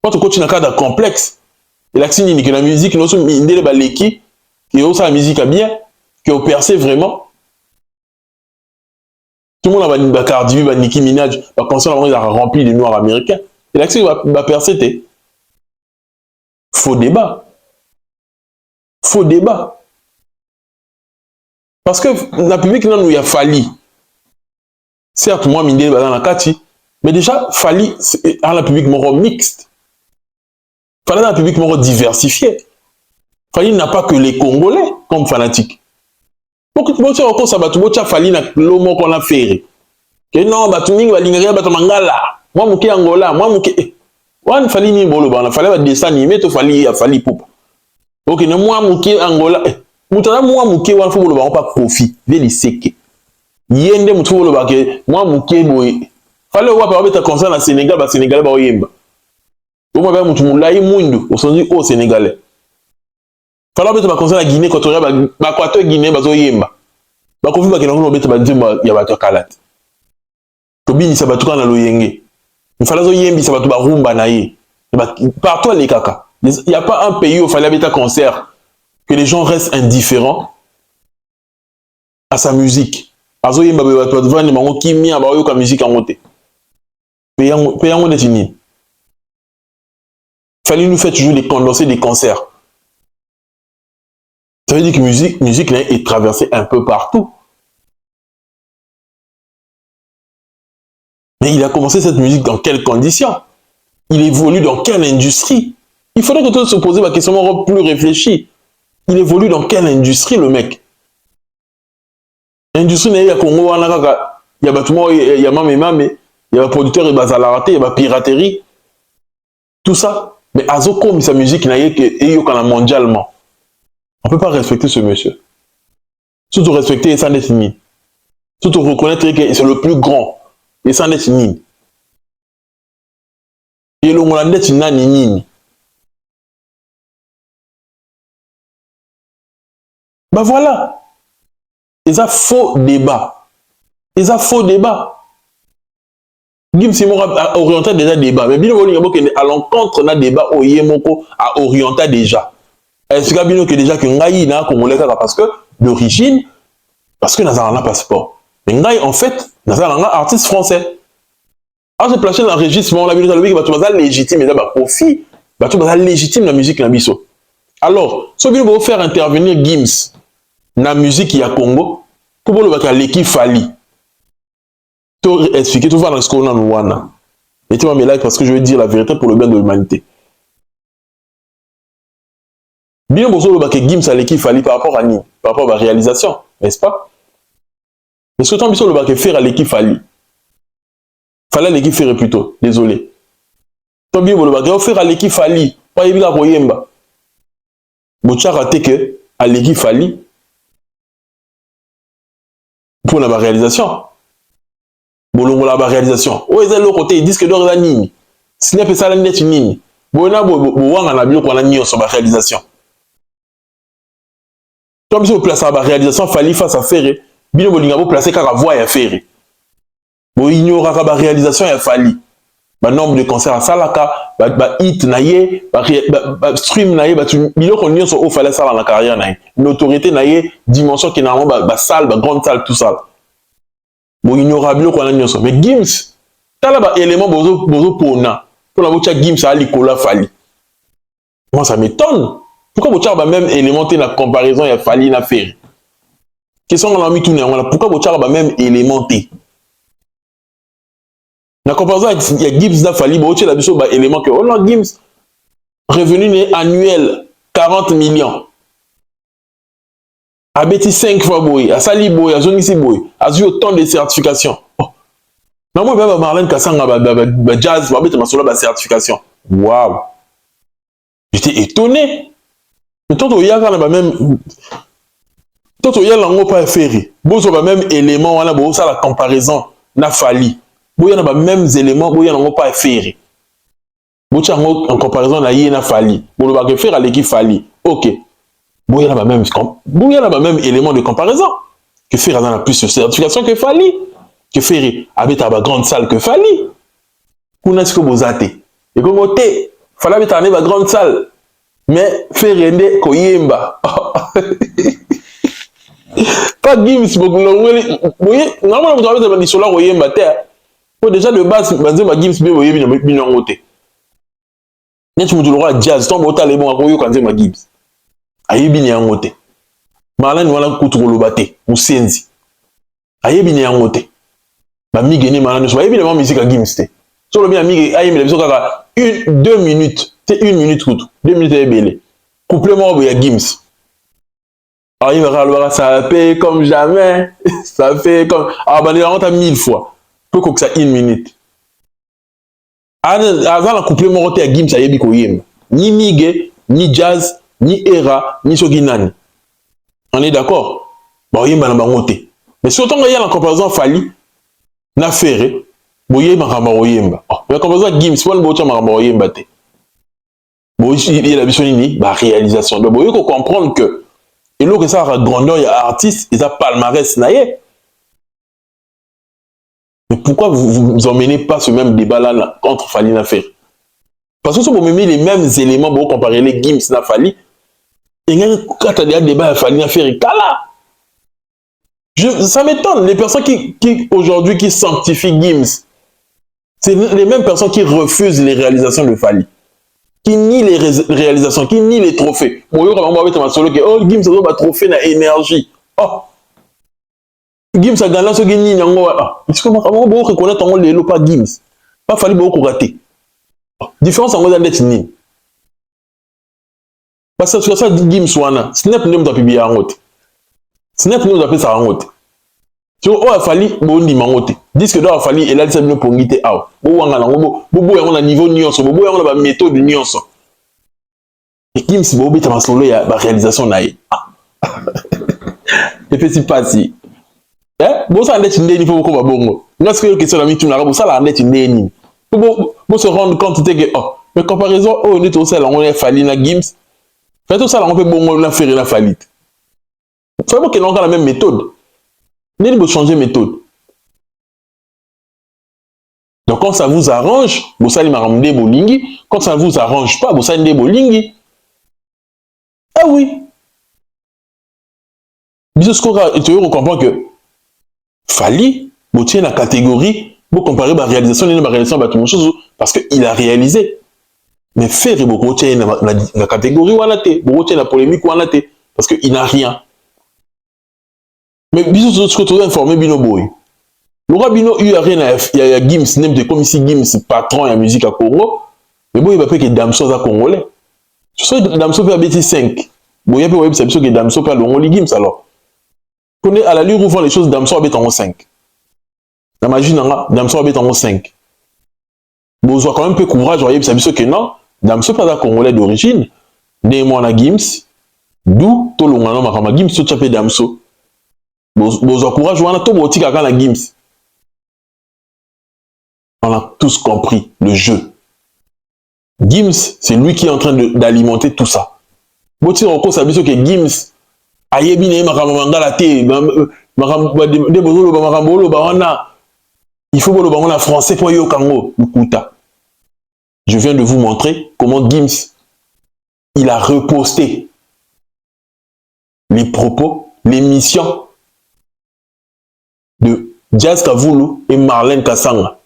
Quand on continue à cadre complexe, et l'accent ni que la musique nous sommes minde baleki qui est la musique à bien, qui est percé vraiment. Tout le monde a ba Cardi B, ba Nicki Minaj, ba concert ils ont rempli les noirs américains. Et l'accent va percer. Faux débat. Faux débat. Parce que la public non nous y a fallu. Certes, moi, Mindele dans la Kati, mais déjà, Fali, à la public moro mixte. Fali dans la public moro diversifié. Fali n'a pas que les Congolais comme fanatiques. Donc, tu vois, encore ça, tu vois, Fali n'a l'homme qu'on a fait. Que non, tu vois, tu vois, mangala. Moi, mouké Angola, moi, mouké. Wan Fali ni bolo, il fallait dessin animé, tu Fali poupe. Ok, non, moi, mouké Angola. Moutana, moi, mouké, wan faut bolo, pas profit. Veli seke. Yende mutu lo bake moi muke boy fallait voir par exemple concert na Sénégal ba Sénégalais ba oyemba au moins ba mutu mulai mundu au sens au Sénégalais fallait ba concert na Guinée Équatoriale ba Équateur Guinée ba oyemba ba kofi ba kenako beta ba djemba ya ba tokalat to bini sa ba tukana lo yenge il fallait oyembi sa ba to ba rumba na ye partout les kaka il y a pas un pays où fallait beta concert que les gens restent indifférents à sa musique. Azo yemba ba to vendre mango kimia ba yoka musique en moté. Payant de fini. Fallait nous faire toujours des condensés des concerts. Ça veut dire que musique là est traversée un peu partout. Mais il a commencé cette musique dans quelles conditions? Il évolue dans quelle industrie? Il faudrait que tu se poses la question plus réfléchie. Il évolue dans quelle industrie le mec? L'industrie n'est pas Congo, il y a bâtiment, il y a mamé, il y a producteur et bazalarate, il y a piraterie, tout ça. Mais Azoko, sa musique n'est pas mondialement. On ne peut pas respecter ce monsieur. Surtout respecter et s'en être ni. Surtout reconnaître que c'est le plus grand et s'en être ni. Et le Hollandais, c'est ni. Ben voilà. Et ça, faux débat. Et ça, faux débat. Gims Simon a orienté déjà débat. Mais bien, à l'encontre d'un débat, Oyemoko a orienté déjà. Est-ce que déjà que Ngaï n'a congolais parce que d'origine, parce que n'a pas passeport. Mais Ngaï, en fait, n'a pas un artiste français. Alors, c'est placé dans le registre, on a vu que c'est légitime, mais c'est profit. C'est légitime la musique na biso. Alors, si vous voulez faire intervenir Gims na musique ya Congo, pour le l'équipe Fali. Tout expliquer, tout voir dans ce qu'on a nous wana. Mettez-moi mes likes parce que je vais dire la vérité pour le bien de l'humanité. Bien besoin de que Gims à l'équipe Fali par rapport à Ni, par rapport à la réalisation, n'est-ce pas? Mais ce que tant besoin de faire à l'équipe Fali. Fallait l'équipe faire plutôt, désolé. Tant bien de faire à l'équipe Fali, pas évidemment pour Yemba. Bocha raté que à l'équipe Fali pour la réalisation. Bolongo la réalisation. Oh, ils ont le côté, ils disent que d'or la nini. Si n'est pas ça, la net nini. Bona wanga na bio qu'on a nié sur la réalisation. Comme si on place la réalisation, fallait face à faire. Bien bolingabo placer car voix à faire. Bon ignora la réalisation et fallait. ba nombre de concerts à salaka, ba hit na ye, ba stream na ye, ba tu biloko nyonso o fallait ça dans la carrière na ye. L'autorité na ye, dimension qui normalement ba salle, ba grande salle tout ça. Bon ignorable ko na nyonso. Mais Gims, tala ba élément bozo pona. Pour la bocha Gims a likola Fali. Moi ça m'étonne. Pourquoi bocha ba même élément na comparaison ya Fali na Ferry? Question on a mis tout néant. Pourquoi bocha ba même élément na comparaison il y a Gims na Fali, bocha la biso ba élément que oh non Gims revenu annuel 40 millions. Abeti 5 fois boy, a sali boy, a zoni si boy, a eu autant de certifications. Oh. Non moi ba Marlène Kasanga ba jazz, ba beta masolo ba certification. Waouh. J'étais étonné. Mais tant qu'il y a même tant qu'il y a l'ango pas Ferry. Bozo ba même élément wana bo ça la comparaison na Fali. Bo ya na ba mêmes éléments, bo ya n'ango pas Ferry. Bo cha en comparaison na ye na Fali. Bo lo ba que faire à l'équipe Fali. OK. Bo ya na ba même élément de comparaison. Que Ferry a plus de certification que Fali. Que Ferry habite à ba grande salle que Fali. Kuna siko bozate. Et comme oté, Fali habite à ba grande salle. Mais Ferry ende koyemba. Pas Gims normalement vous avez des solar koyemba terre. Pour déjà de base banze ba Gims be boyebi bino ngote. Net mu dulora jazz tombe otale bon akoyo kanze ma Gims. Ayebi ni ngote. Marlène wala kutukoloba te musenzi. Ayebi ni ngote. Ba migeni Marlène so ayebi le musique à Gims te. So le bien migi ayebi le biso kaka 2 minutes. C'est 1 minute tout. 2 minutes et belé. Couplement il y a Gims. Alors il va falloir ça fait comme jamais. Ça fait comme ah ben il a 1000 fois. Peu que ça 1 minute. Avant le couplement à Gims a yebi ko yem. Ni mige, ni jazz, ni era, ni soginani. On est d'accord? Bon yemba na bangote. Mais surtout il y a la comparaison Fali na Ferry. Boye makamba oyemba. Oh, la comparaison Gims wala bocha makamba oyemba te. Bon, il y a la vision ni la réalisation. Donc, il faut comprendre que et là que ça a grandeur, il y a artiste, il y a palmarès naïe. Mais pourquoi vous emmenez pas ce même débat là entre Fali et Ferry? Parce que si vous mettez les mêmes éléments pour comparer les Gims et Fali, et quand il y a un débat Fali et Ferry, ça m'étonne. Les personnes qui aujourd'hui qui sanctifient Gims, c'est les mêmes personnes qui refusent les réalisations de Fali. Qui nie les réalisations, qui nie les trophées. Bon, il y a solo que oh Gims a un trophée na énergie. Oh. Gims a gagné ce que ni nango. Est-ce que comment on reconnaître on les pas Gims. Pas Fali beaucoup raté. Différence en mode d'être ni. Parce que sur ça Gims wana, snap ne me tape bien en route. Snap ne me tape ça en route. Tu vois, Fali bon di mangote. Disque d'or Fali et là c'est bien pour ngité aw. Bo wanga nango bo on a niveau nyonso, bo on a ba méthode nyonso. Et Gims bo beta masolo ya ba réalisation na ye. Et puis c'est pas si. Bo ça ndeti ndeni faut ko ba bongo. Parce que question la mi tu na bo ça la ndeti ndeni. Bo se rendre compte que oh, mais comparaison on est au sel on est Fali na Gims. Fait tout ça là on peut bongo la Ferry na Fali. Faut pas que l'on a la même méthode. N'est pas changer méthode. Donc quand ça vous arrange, vous allez m'arranger bolingi. Quand ça vous arrange pas, vous allez bolingi. Ah oui. Bisous ce tu comprends que Fali, vous tiens la catégorie, vous comparez la réalisation et la réalisation avec une chose parce qu'il a réalisé. Mais Ferry beaucoup tiens la catégorie ou la té, beaucoup tiens la polémique ou la té parce qu'il n'a rien. Mais bisous ce que tu dois informer Bino Boy. Laura Bino il y a rien il y a Gims même de comme ici Gims patron de la musique à Congo. Mais bon il va pas que Damso à congolais. Je sais Damso peut habiter 5. Bon il y a pas c'est que Damso pas le Gims alors. Connaît à la lure où font les choses Damso habite en 5. La magie nanga Damso habite en 5. Bon soit quand même un peu courage voyez c'est que non Damso pas un congolais d'origine. Né moi na Gims. D'où tout le monde ma Gims tout chapé Damso. Bon courage on a tout botti à la Gims. On a tous compris le jeu. Gims, c'est lui qui est en train d'alimenter tout ça. Botti on ça que Gims ayebi ne makamanga la té il faut que le français pour yo kango lukuta. je viens de vous montrer comment Gims, il a reposté les propos, l'émission de Jazz Kavulu et Marlène Kassanga.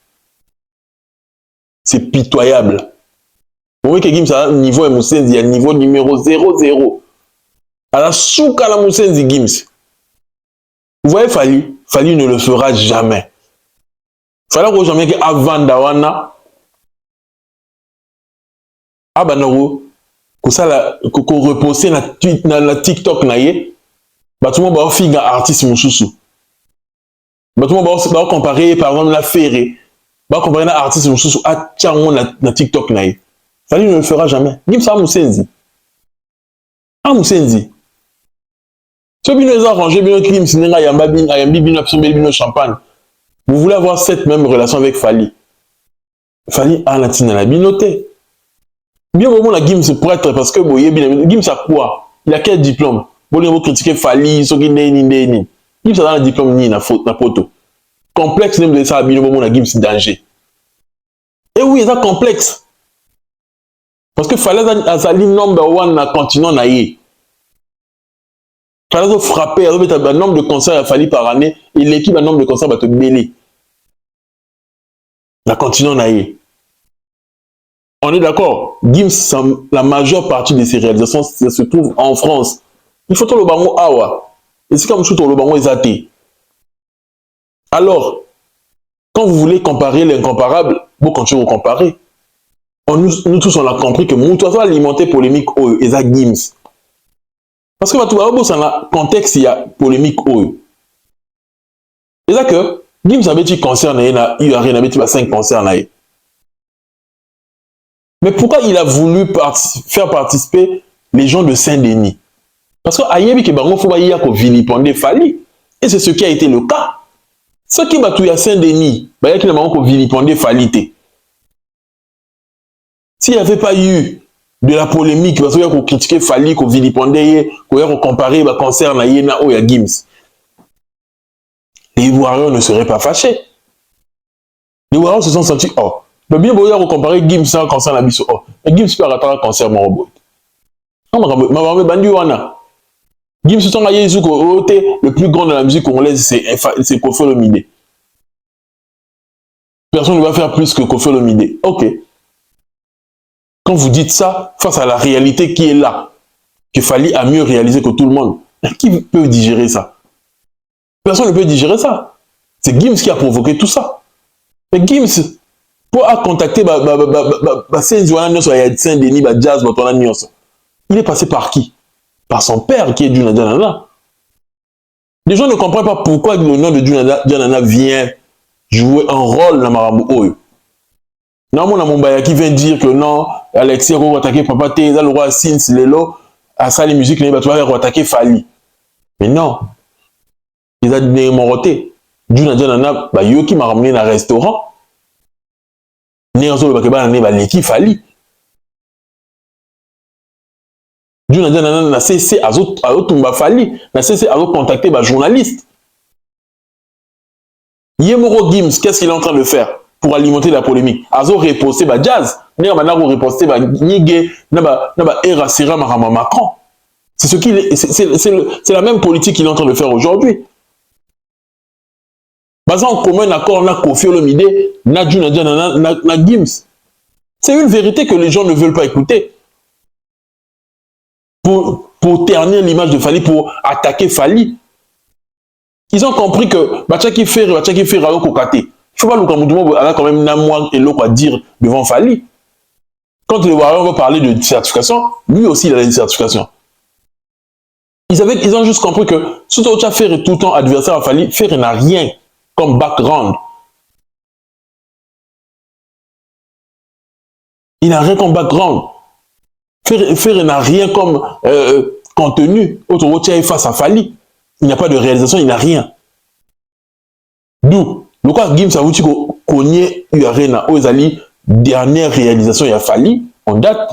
C'est pitoyable. Vous voyez que Gims a un niveau et Moussenzi, il y a un niveau numéro 00. À la souka la Moussenzi Gims. Vous voyez Fally ne le fera jamais. Fally ne jamais qu'avant Dawana, Abanoro, que ça qu'on repose na la TikTok naie, bah tout le monde va faire un artiste moussoussou. Bah tout le monde va comparer par exemple la Ferré, va comparer un artiste moussoussou à Tchangon na TikTok naie. Fally ne le fera jamais. Gims a Moussenzi. A Moussenzi. Si vous avez arrangé bien Gims, bino champagne. Vous voulez avoir cette même relation avec Fally. Fally a la tina la binoté. Bien bon la Gims pour être parce que Gims a quoi? Il a quel diplôme? Vous critiquer Fally, Gims a un diplôme ni na photo. Complexe même de ça bien bon la Gims danger. Et oui, c'est complexe. Parce que Fally a sa ligne number one na continent naïe. Fally a frappé, il y a un nombre de concerts à Fally par année et l'équipe a un nombre de concerts va te mêler. La continent naïe. On est d'accord, Gims, la majeure partie de ses réalisations se trouve en France. Il faut tout le bango awa. Et c'est comme tout le bango ezate. Alors, quand vous voulez comparer l'incomparable, vous continuez à comparer. Nous tous, on a compris que nous devons alimenter polémique et ça Gims. Parce que dans le contexte, il y a polémique. Et ça que Gims avait dit concert, il y a 5 concerts. Mais pourquoi il a voulu faire participer les gens de Saint-Denis? Parce que Ayebi ke bango faut y a ko vilipender Fally. Et c'est ce qui a été le cas. Ce qui va tout à Saint-Denis, bah y a qui bango ko vilipender Fally. S'il n'y avait pas eu de la polémique, parce qu'il y a qu'on critiquer Fally, qu'on vilipender, qu'on comparer le concert na yena ou ya Gims, les Ivoiriens ne seraient pas fâchés. Les Ivoiriens se sont sentis, oh, mais bien beau qu'on comparer Gims à un concert na biso, oh, mais Gims peut attendre un concert mon robot. Non, ma bandi wana. Gims sont à Yezuko, le plus grand de la musique congolaise, c'est Koffi Olomide. Personne ne va faire plus que Koffi Olomide. Ok. Quand vous dites ça, face à la réalité qui est là, que Fally a mieux réalisé que tout le monde, qui peut digérer ça? Personne ne peut digérer ça. C'est Gims qui a provoqué tout ça. Et Gims, pour contacter Saint-Denis, Jazz, il est passé par qui? Par son père qui est Djuna Djanana. Les gens ne comprennent pas pourquoi le nom de Djuna Djanana vient jouer un rôle dans Marambo Oyo. Non, mon Amombaya qui vient dire que non, Alexis va attaquer Papa T, le roi Sins, Lelo, à ça les musiques, il va attaquer Fally. Mais non. Il a donné mon roté. Djuna Djanana, yo qui m'a ramené dans un restaurant. Néanzo, l'équipe Fally. Djuna Djanana n'a cessé à autres Fally, n'a cessé à contacter les journalistes. Yemoro Gims, qu'est-ce qu'il est en train de faire pour alimenter la polémique? Azo reposté Jazz, n'a reposté Nigé, n'a Era Sera Marama Macron. C'est la même politique qu'il est en train de faire aujourd'hui. Basé en commun accord, n'a Koffi Olomide, n'a Djuna Djanana, n'a Gims. C'est une vérité que les gens ne veulent pas écouter. Pour ternir l'image de Fally, pour attaquer Fally. Ils ont compris que Bachaki fait Rao Kokate. Il ne faut pas nous a quand même Namoua et l'eau à dire devant Fally. Quand les Warriors vont parler de certification, lui aussi il a une certification. Ils ont juste compris que surtout Faire est tout le temps adversaire à Fally, Faire n'a rien comme background. Il n'a rien comme background. Faire n'a rien comme contenu. Autre face à Fally. Il n'y a pas de réalisation, il n'a rien. D'où, le cas Gims a voulu cogner Urena Ozali, dernière réalisation, il a Fally, en date.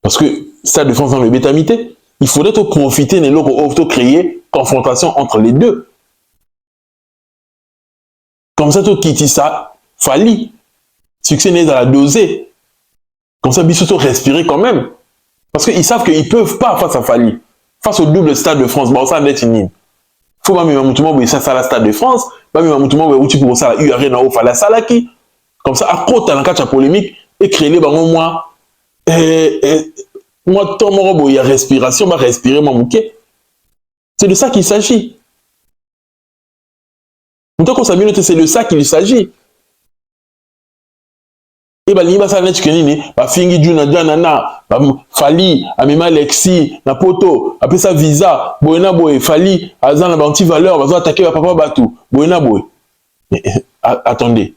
Parce que ça défense dans le bétamité. Il faudrait profiter de l'autre créer confrontation entre les deux. Comme ça, tout quitte ça, Fally. Succès n'est à la doser. Comme ça, Bissoto respirer quand même. Parce qu'ils savent qu'ils ne peuvent pas face à Fali. Face au double stade de France, ça n'est pas faut pas même ça la stade de France, pas même où tu peux ça la URN au fala salaki. Comme ça, à côté dans la polémique, et créer les bancs moi, moi, tant il y a respiration, va respirer mon bouquet. C'est de ça qu'il s'agit. C'est de ça qu'il s'agit. Et bah liba ça net kenini ba fingi juna jana na ba Fali amema Alexis na poto après ça visa boyena boy Fali azana ba anti valeur bazo attaquer ba papa batou boyena boy. Attendez.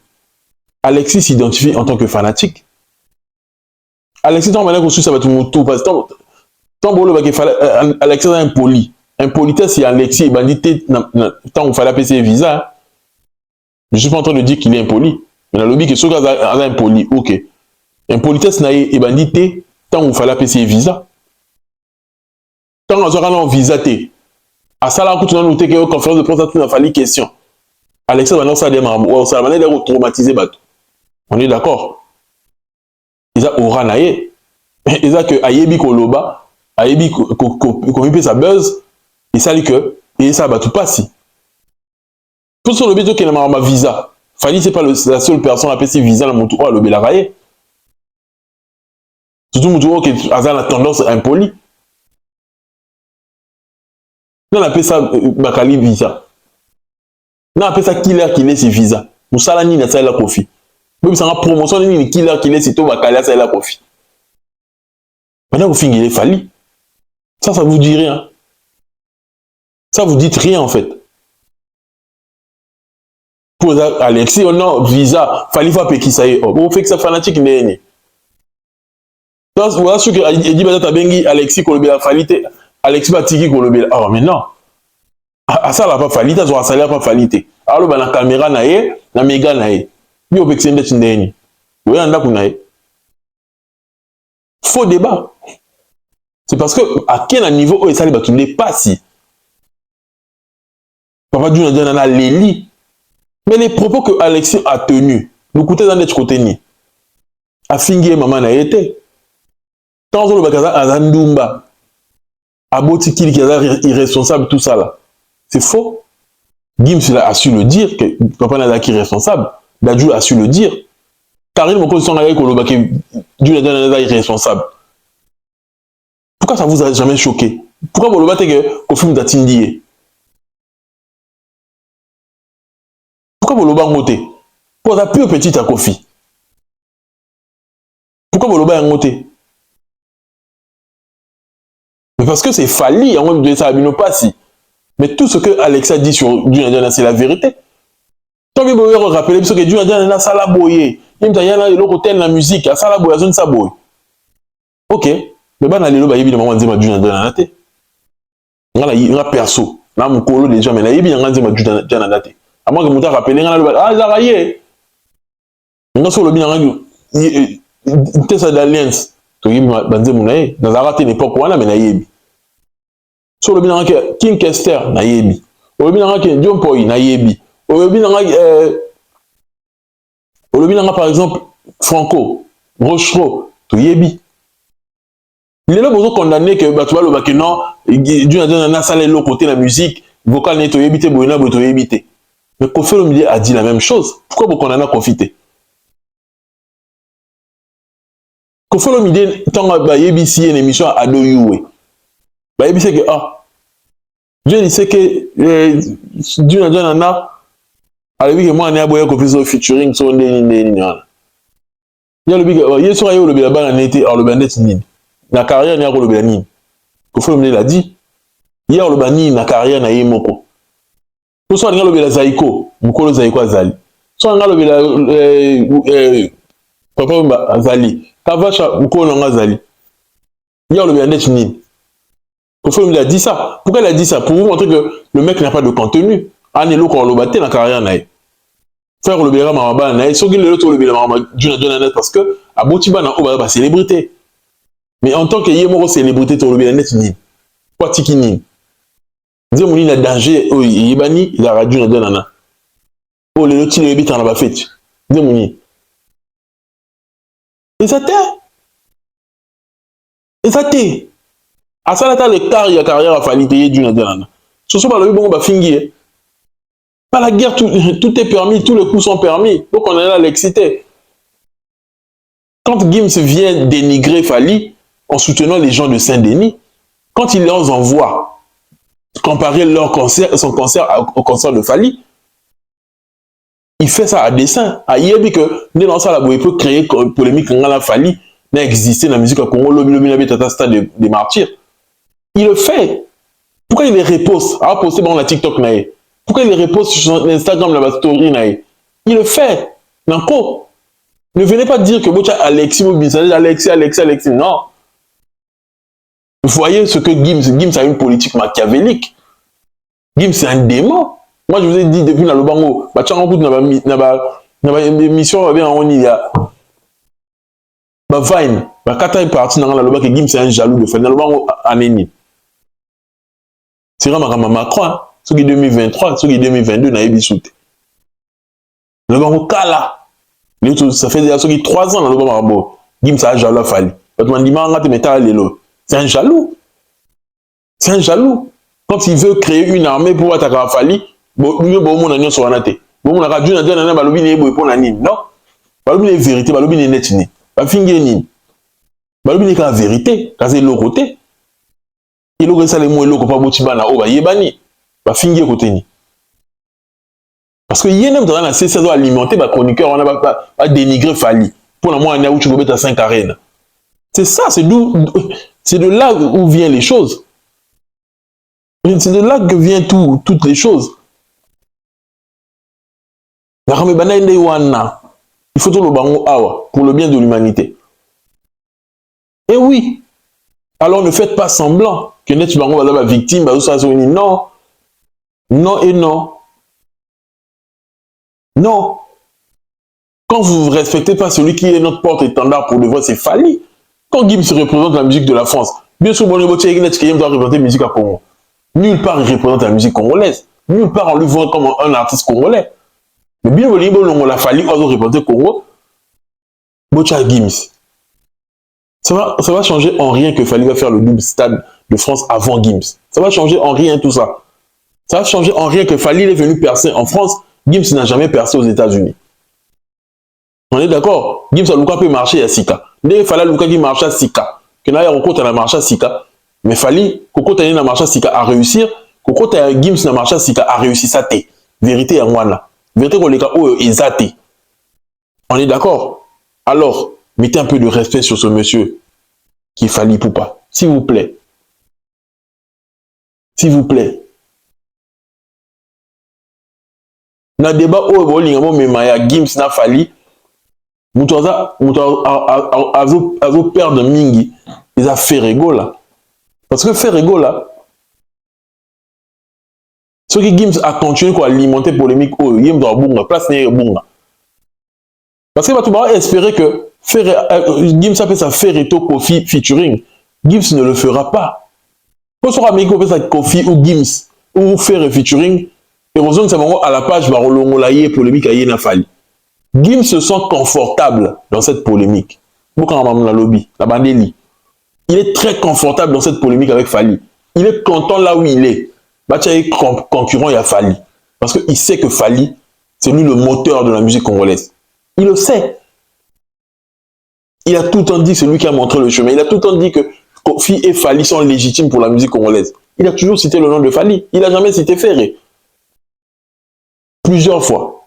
Alexis s'identifie en tant que fanatique. Alexis tant malin que ça va tout moto parce que tant bolo ba que Alexis est impoli. Impolitesse c'est Alexis bandité tant on fallait payer visa. Je suis pas en train de dire qu'il est impoli. Mais dans le lobby, que ce gars a impoli, ok. Impolitesse n'a et bandité, tant où fallait payer visa. Tant on aura un visa, à ça là, quand on a noté que la conférence de presse a fallu question. Alexandre Manon, ça a démarré, ça a manière traumatisé. On est d'accord. Ils ont aura naïe. Ils ont que Ayebi Koloba, Ayebi Komipe sa buzz, et ça dit que, et ça va tout passer. Pour ce lobby, il y a un visa. Fali, c'est pas la seule personne à payer visa dans mon tour, le Belaraye. Surtout mon tour qui a la tendance impolie. Non, on appelle ça Bakali visa. Non, on appelle ça killer qui laisse visa. Moussala ni na ça la kofi. Même ça en promotion ni killer qui laisse tout Bakali ça la kofi. Maintenant vous finissez Fali. Ça vous dit rien. Ça vous dit rien en fait. Pour Alexis, oh non, visa, Fali fa peki ça y est. Vous faites que ça fanatique n'est. Voilà ce que dit Bata Bengi, Alexis Kolobela Falite, Alexis Batiki Kolobela. Oh mais non. Ah ça va pas Falite, ça va salir pas Falite. Alors ben la caméra nae, la méga nae. Yo pexende tindeni. Oui, anda kunae. Faux débat. C'est parce que à quel niveau où ça les batunde pas si. Papa Djuna Djana Leli. Mais les propos que Alexis a tenus, nous coûtaient dans notre côté ni. A fingi maman na été. Tant que le bakaza azandumba, aboti qui est irresponsable, tout ça là. C'est faux. Gims a su le dire, que Papa Nadaki est responsable. Dadjou a su le dire. Karim Moko son avec Kolobake, Dieu est irresponsable. Pourquoi ça vous a jamais choqué? Pourquoi vous le battez que Kofi Moutatindie? Pourquoi vous le battez? Pourquoi vous plus petit à Kofi? Pourquoi vous le battez? Mais parce que c'est Fali, en même de ça, pas si. Mais tout ce que Alexa dit sur Djuna, c'est la vérité. Tant que vous rappeler ce que Djuna ça la boye. Il y a le hôtel la musique, ça la boye, zone ça boye. Ok, mais ben allez le baye de maman dit ma Djuna na té. Ngala perso. Na mukolo déjà mais na yebi ngala dit ma Djuna na té. À moins que muta rappeler ngala le ah zaraye. Nga so le bi ngala tesa d'alliance. To yebi banze munaye, na zarate l'époque wana mais na yebi. So le binanga King Kester na yebi. O le binanga John Poy na yebi. O le binanga par exemple Franco, Rochereau, to yebi. Il est là pour condamner que tu vas le bac non, Dieu a salé l'autre côté de la musique, vocal n'est to yebi te boina bo to yebi te. Mais Kofi Olomide a dit la même chose. Pourquoi vous condamnez Kofi? Kofi Olomide tant ba yebi si une émission à do you. Bah, il sait que, Dieu dit que Dieu n'a jamais alors que moi, on est à boire comme featuring sur des il y a le big, il y a sur le bélaban en été, alors le banet ni. La carrière n'a pas le bélanin. Qu'il faut me l'a dit. Hier le bani, la carrière n'a pas moko. Pour ça, on a le bélazaïko, mukolo zaïko azali. Soit on a le béla, papa azali. Kavacha, mukolo azali. Hier le banet ni. Kofi il a dit ça. Pourquoi il a dit ça? Pour vous montrer que le mec n'a pas de contenu. Anelo quand le battait dans la carrière naïe. Faire le béra maraba naïe. Soit qu'il le retourne le béra maraba Djuna parce que à Botiba na oba célébrité. Mais en tant que yémoro célébrité to le béra net ni. Quoi tikini. Dis mon il a danger oh yebani il a radio Djuna. Oh le loti le bit en ba fête. Dis mon. Et ça t'est Et ça t'est. À ça, là, le quart, il y a carrière à Fali, il y a du Nadalana. Ce sont pas le bon, bah, fingi. Pas la guerre, tout est permis, tous les coups sont permis. Donc, on est là à l'exciter. Quand Gims vient dénigrer Fali en soutenant les gens de Saint-Denis, quand il leur envoie comparer leur concert, son concert au concert de Fali, il fait ça à dessein. Il dit que dans ça, il peut créer une polémique quand la Fali n'a existé dans la musique au Congo, des martyrs. Il le fait. Pourquoi il les repose? Ah, posté dans la TikTok naïe. Pourquoi il les repose sur son Instagram, la story naïe? Il le fait. Nanko. Ne venez pas dire que Alexis, Alexis. Non. Vous voyez ce que Gims a une politique machiavélique. Gims, c'est un démon. Moi, je vous ai dit depuis la Lobango, émission, il y a Vine, quand il est parti dans la Lobango, Gims, c'est un jaloux de fait. Dans la Lobango, Anéni. C'est vraiment Macron, ce qui est 2023, ce qui est 2022, n'a pas sauté. Le Lobango, Kala. Ça fait déjà 3 ans dans le Lobango. Gims a un jaloux à Fali. C'est un jaloux. C'est un jaloux. Quand il veut créer une armée pour attaquer à Fali, non. Balobi est vérité, balobi est net ni. Balobi est la vérité, c'est le côté. Il a ça les mots loko pas botibana o ba yebani. Ba fingi côté ni. Parce que yénem dans la CC doit alimenter ba chroniqueur, on a pas dénigrer Fali. Pour la moi on a où tu peux mettre à 5 arènes. C'est ça, c'est de là où viennent les choses. C'est de là que viennent toutes les choses. Il faut tout le bango awa pour le bien de l'humanité. Et oui, alors ne faites pas semblant que net bango va la victime, non, non et non. Non. Quand vous ne respectez pas celui qui est notre porte-étendard pour de vrai, c'est Fali. Quand Gims se représente la musique de la France, bien sûr, bon, qui doit représenter la musique à Congo. Nulle part il représente la musique congolaise. Nulle part on lui voit comme un artiste congolais. Mais bien on l'a fallu représenter Congo. Bocha Gims. Ça va changer en rien que Fali va faire le double stade de France avant Gims. Ça va changer en rien tout ça. Ça va changer en rien que Fali est venu percer en France. Gims n'a jamais percé aux États-Unis. On est d'accord? Gims a Luka peut marcher à Sika. Dès Fali Luka qui marche à Sika. Que là, on compte à la marche à Sika. Mais Fali, Koko Tani na marche à Sika à réussir. Koko Tani Gims na marche à Sika à réussir ça té. Vérité en là. Vérité qu'on les cas où ils athées. On est d'accord? Alors, mettez un peu de respect sur ce monsieur qui est Fali Poupa. S'il vous plaît. S'il vous plaît. Dans le débat où Gims n'a Fali, Moutoza a perdre Mingi. Ils ont fait là. Parce que faire là, ce qui Gims a continué à alimenter polémique, il doit bunga, place n'est bunga. Parce que tu vas espérer que Gims a fait sa Ferreto Kofi featuring. Gims ne le fera pas. Pour ce amigo fait sa Kofi ou Gims ou faire featuring, et on zone à la page va polémique à Yena Fali. Gims se sent confortable dans cette polémique. Il est très confortable dans cette polémique avec Fali. Il est content là où il est. Concurrent, il y a Fali. Parce qu'il sait que Fali, c'est lui le moteur de la musique congolaise. Il le sait. Il a tout le temps dit, c'est lui qui a montré le chemin. Il a tout le temps dit que Kofi et Fali sont légitimes pour la musique congolaise. Il a toujours cité le nom de Fali. Il n'a jamais cité Ferré. Plusieurs fois.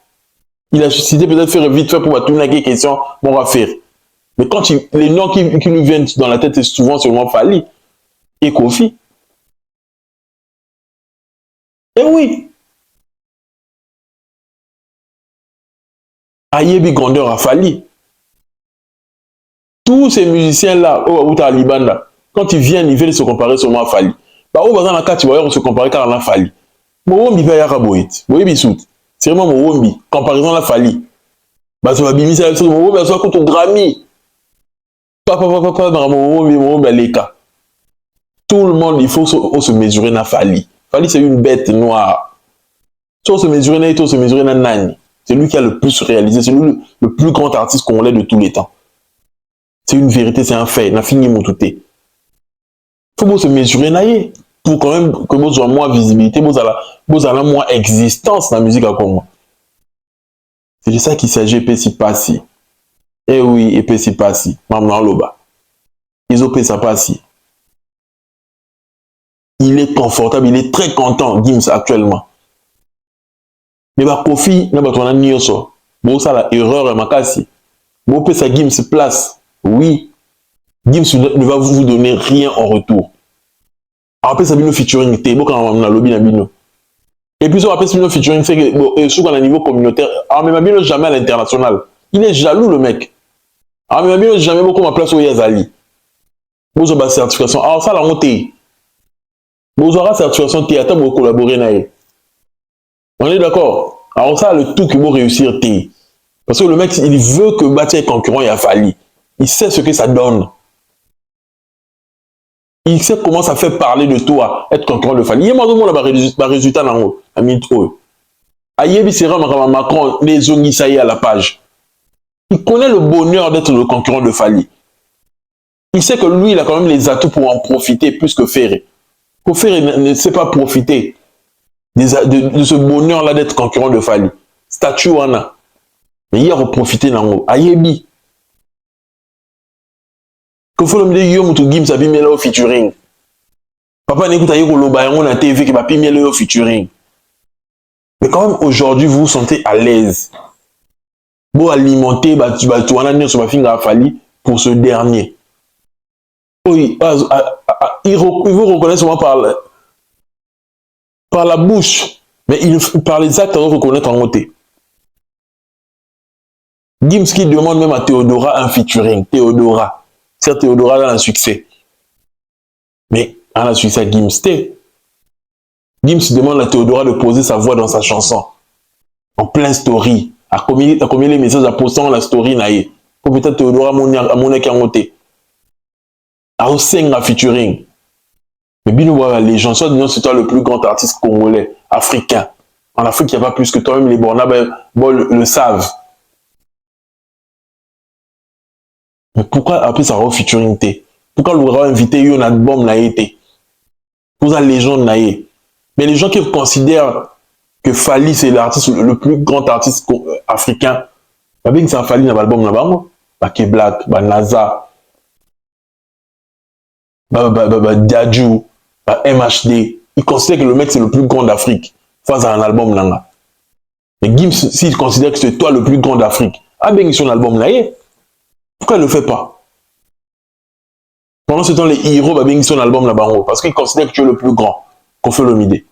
Il a cité peut-être Ferré vite fait pour tourner la question, bon, on va faire. Mais quand les noms qui lui viennent dans la tête, c'est souvent seulement Fali et Kofi. Et oui. Ayebi grandeur a Fali. Tous ces musiciens-là, quand ils viennent se comparer seulement à Fali. On se comparer car à Fali. C'est vraiment mon comparaison à Fali. Tout le monde, il faut se mesurer à Fali. Fali, c'est une bête noire. Si on se mesurer à Nani. C'est lui qui a le plus réalisé. C'est lui le plus grand artiste congolais de tous les temps. C'est une vérité, c'est un fait. On a fini mon touté. faut vous se mesurer naïe pour quand même que vous ayez moins visibilité, vous avez moins existence dans la musique à Congo. C'est de ça qu'il s'agit, et si passi. Eh oui, et si passi. Maman Loba. Ils ont ça passi. Il est confortable, il est très content, Gims, actuellement. Mais bah, Kofi, n'a pas ton nioso. Bon, ça, la erreur est makasi. Bon, peut ça Gims place. Oui. Gims ne va vous donner rien en retour. Après, ça vient featuring, t'es beau quand on a lobby na. Et puis, après, c'est featuring, c'est que, bon, surtout à un niveau communautaire, mais Mabino jamais à l'international. Il est jaloux, le mec. Mais Mabino jamais beaucoup ma place au Yazali. Vous avez la certification. Alors, ça, la honte. Vous aurez la certification théâtre pour collaborer avec. On est d'accord? Alors, ça, le tout qui va réussir, t'es. Parce que le mec, il veut que bâtir concurrent, il a fallu. Il sait ce que ça donne. Il sait comment ça fait parler de toi, être concurrent de Fali. Il y a un résultat dans le mitro. Ayebi sera Macron, les ongisaï à la page. Il connaît le bonheur d'être le concurrent de Fali. Il sait que lui, il a quand même les atouts pour en profiter plus que Ferré. Pour Ferré ne sait pas profiter de ce bonheur-là d'être concurrent de Fali. Statut en a. Mais il a profité dans le Ayebi. Que faut le dire Yom to Gims a pimé là au featuring. Papa n'écoute à Yoko Loba on a TV qui va pimé là au featuring. Mais quand même aujourd'hui vous vous sentez à l'aise. Vous alimenter tu vas sur ma finger à Fali pour ce dernier. Oui, il vous reconnaît seulement par la bouche, mais par les actes, on reconnaître en côté. Gims qui demande même à Théodora un featuring. Théodora. Certes, Théodora a un succès. Mais en a succès à Gims. Gims demande à Théodora de poser sa voix dans sa chanson. En plein story. À combien les messages à poster dans la story naïe. Pour peut-être Théodora à mon écart en côté. À Oseng à featuring. Mais bien voilà, les gens, c'est toi le plus grand artiste congolais, africain. En Afrique, il n'y a pas plus que toi-même, les Bornabs le savent. Mais pourquoi après ça va au featuring té? Pourquoi le va inviter un album n'a été? Pour la légende n'a été. Mais les gens qui considèrent que Fali c'est l'artiste, le plus grand artiste africain, bah bien que ça Fali dans l'album là-bas, bah K Black, bah Naza, bah Dadju, bah MHD, ils considèrent que le mec c'est le plus grand d'Afrique face à un album là. Mais Gims, s'il considère que c'est toi le plus grand d'Afrique, ah bien que son album là est. Pourquoi il ne le fait pas? Pendant ce temps, les héros, bah, bien son album là-bas, parce qu'ils considèrent que tu es le plus grand, qu'on fait le midé.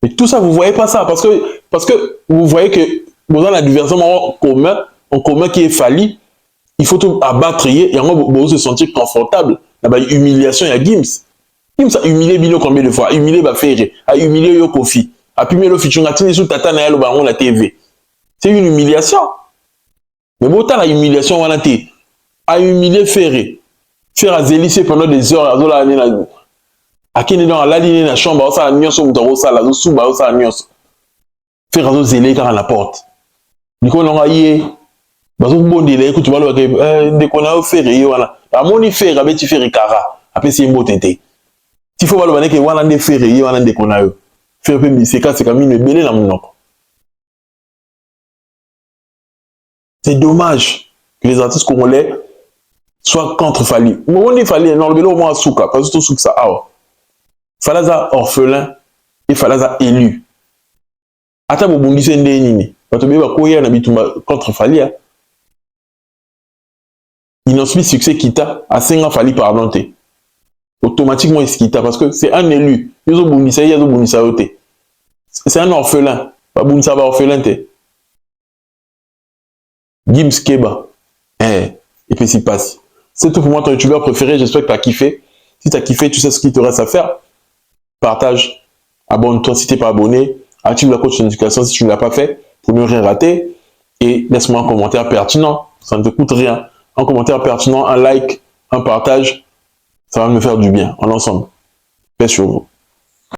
Mais tout ça, vous ne voyez pas ça, parce que vous voyez que dans l'adversaire en commun qui est Fali, il faut tout abattre et vous se sentir confortable. Là-bas, humiliation, il y a Gims. Gims a humilié Bino combien de fois? A humilié Bafere, a humilié Yokofi, a pumé le fichu, a tenu sous Tata Naël au baron la TV. C'est une humiliation. Mais bon, la humiliation, on a humilié Ferré. Faire à zélisser pendant des heures, à qui est dans la ligne de la chambre, ça a nios au mouton, ça a sous-bas, ça a nios. Faire à zéler car à la porte. Du coup, on a yé. Parce que bon délai, écoute, tu vas le dès qu'on a Ferré, voilà. À mon ifère, avec tu fais Ricara, après c'est un beau tété. S'il faut voir le que voilà des Ferré, voilà des qu'on a eu. Faire un peu c'est comme une belle dans mon C'est dommage que les artistes congolais soit contre Fali. Mais on dit Fali, non, le au moins Souka, parce que tout Souka, Falaza orphelin et Falaza élu. Ata Bobundi c'est ndeni. Parce que na bitumba contre Fali. Il n'en suit succès Kita à 5 ans Fali pardonné. Automatiquement il quitte parce que c'est un élu. Ils ont Bundisa, ils ont Bundisa. C'est un orphelin. Pas Bundisa va orphelin. Gims Keba. Et puis s'il passe. C'est tout pour moi, ton youtubeur préféré. J'espère que tu as kiffé. Si tu as kiffé, tu sais ce qu'il te reste à faire. Partage, abonne-toi si tu n'es pas abonné. Active la cloche de notification si tu ne l'as pas fait pour ne rien rater. Et laisse-moi un commentaire pertinent. Ça ne te coûte rien. Un commentaire pertinent, un like, un partage. Ça va me faire du bien en ensemble. Paix sur vous.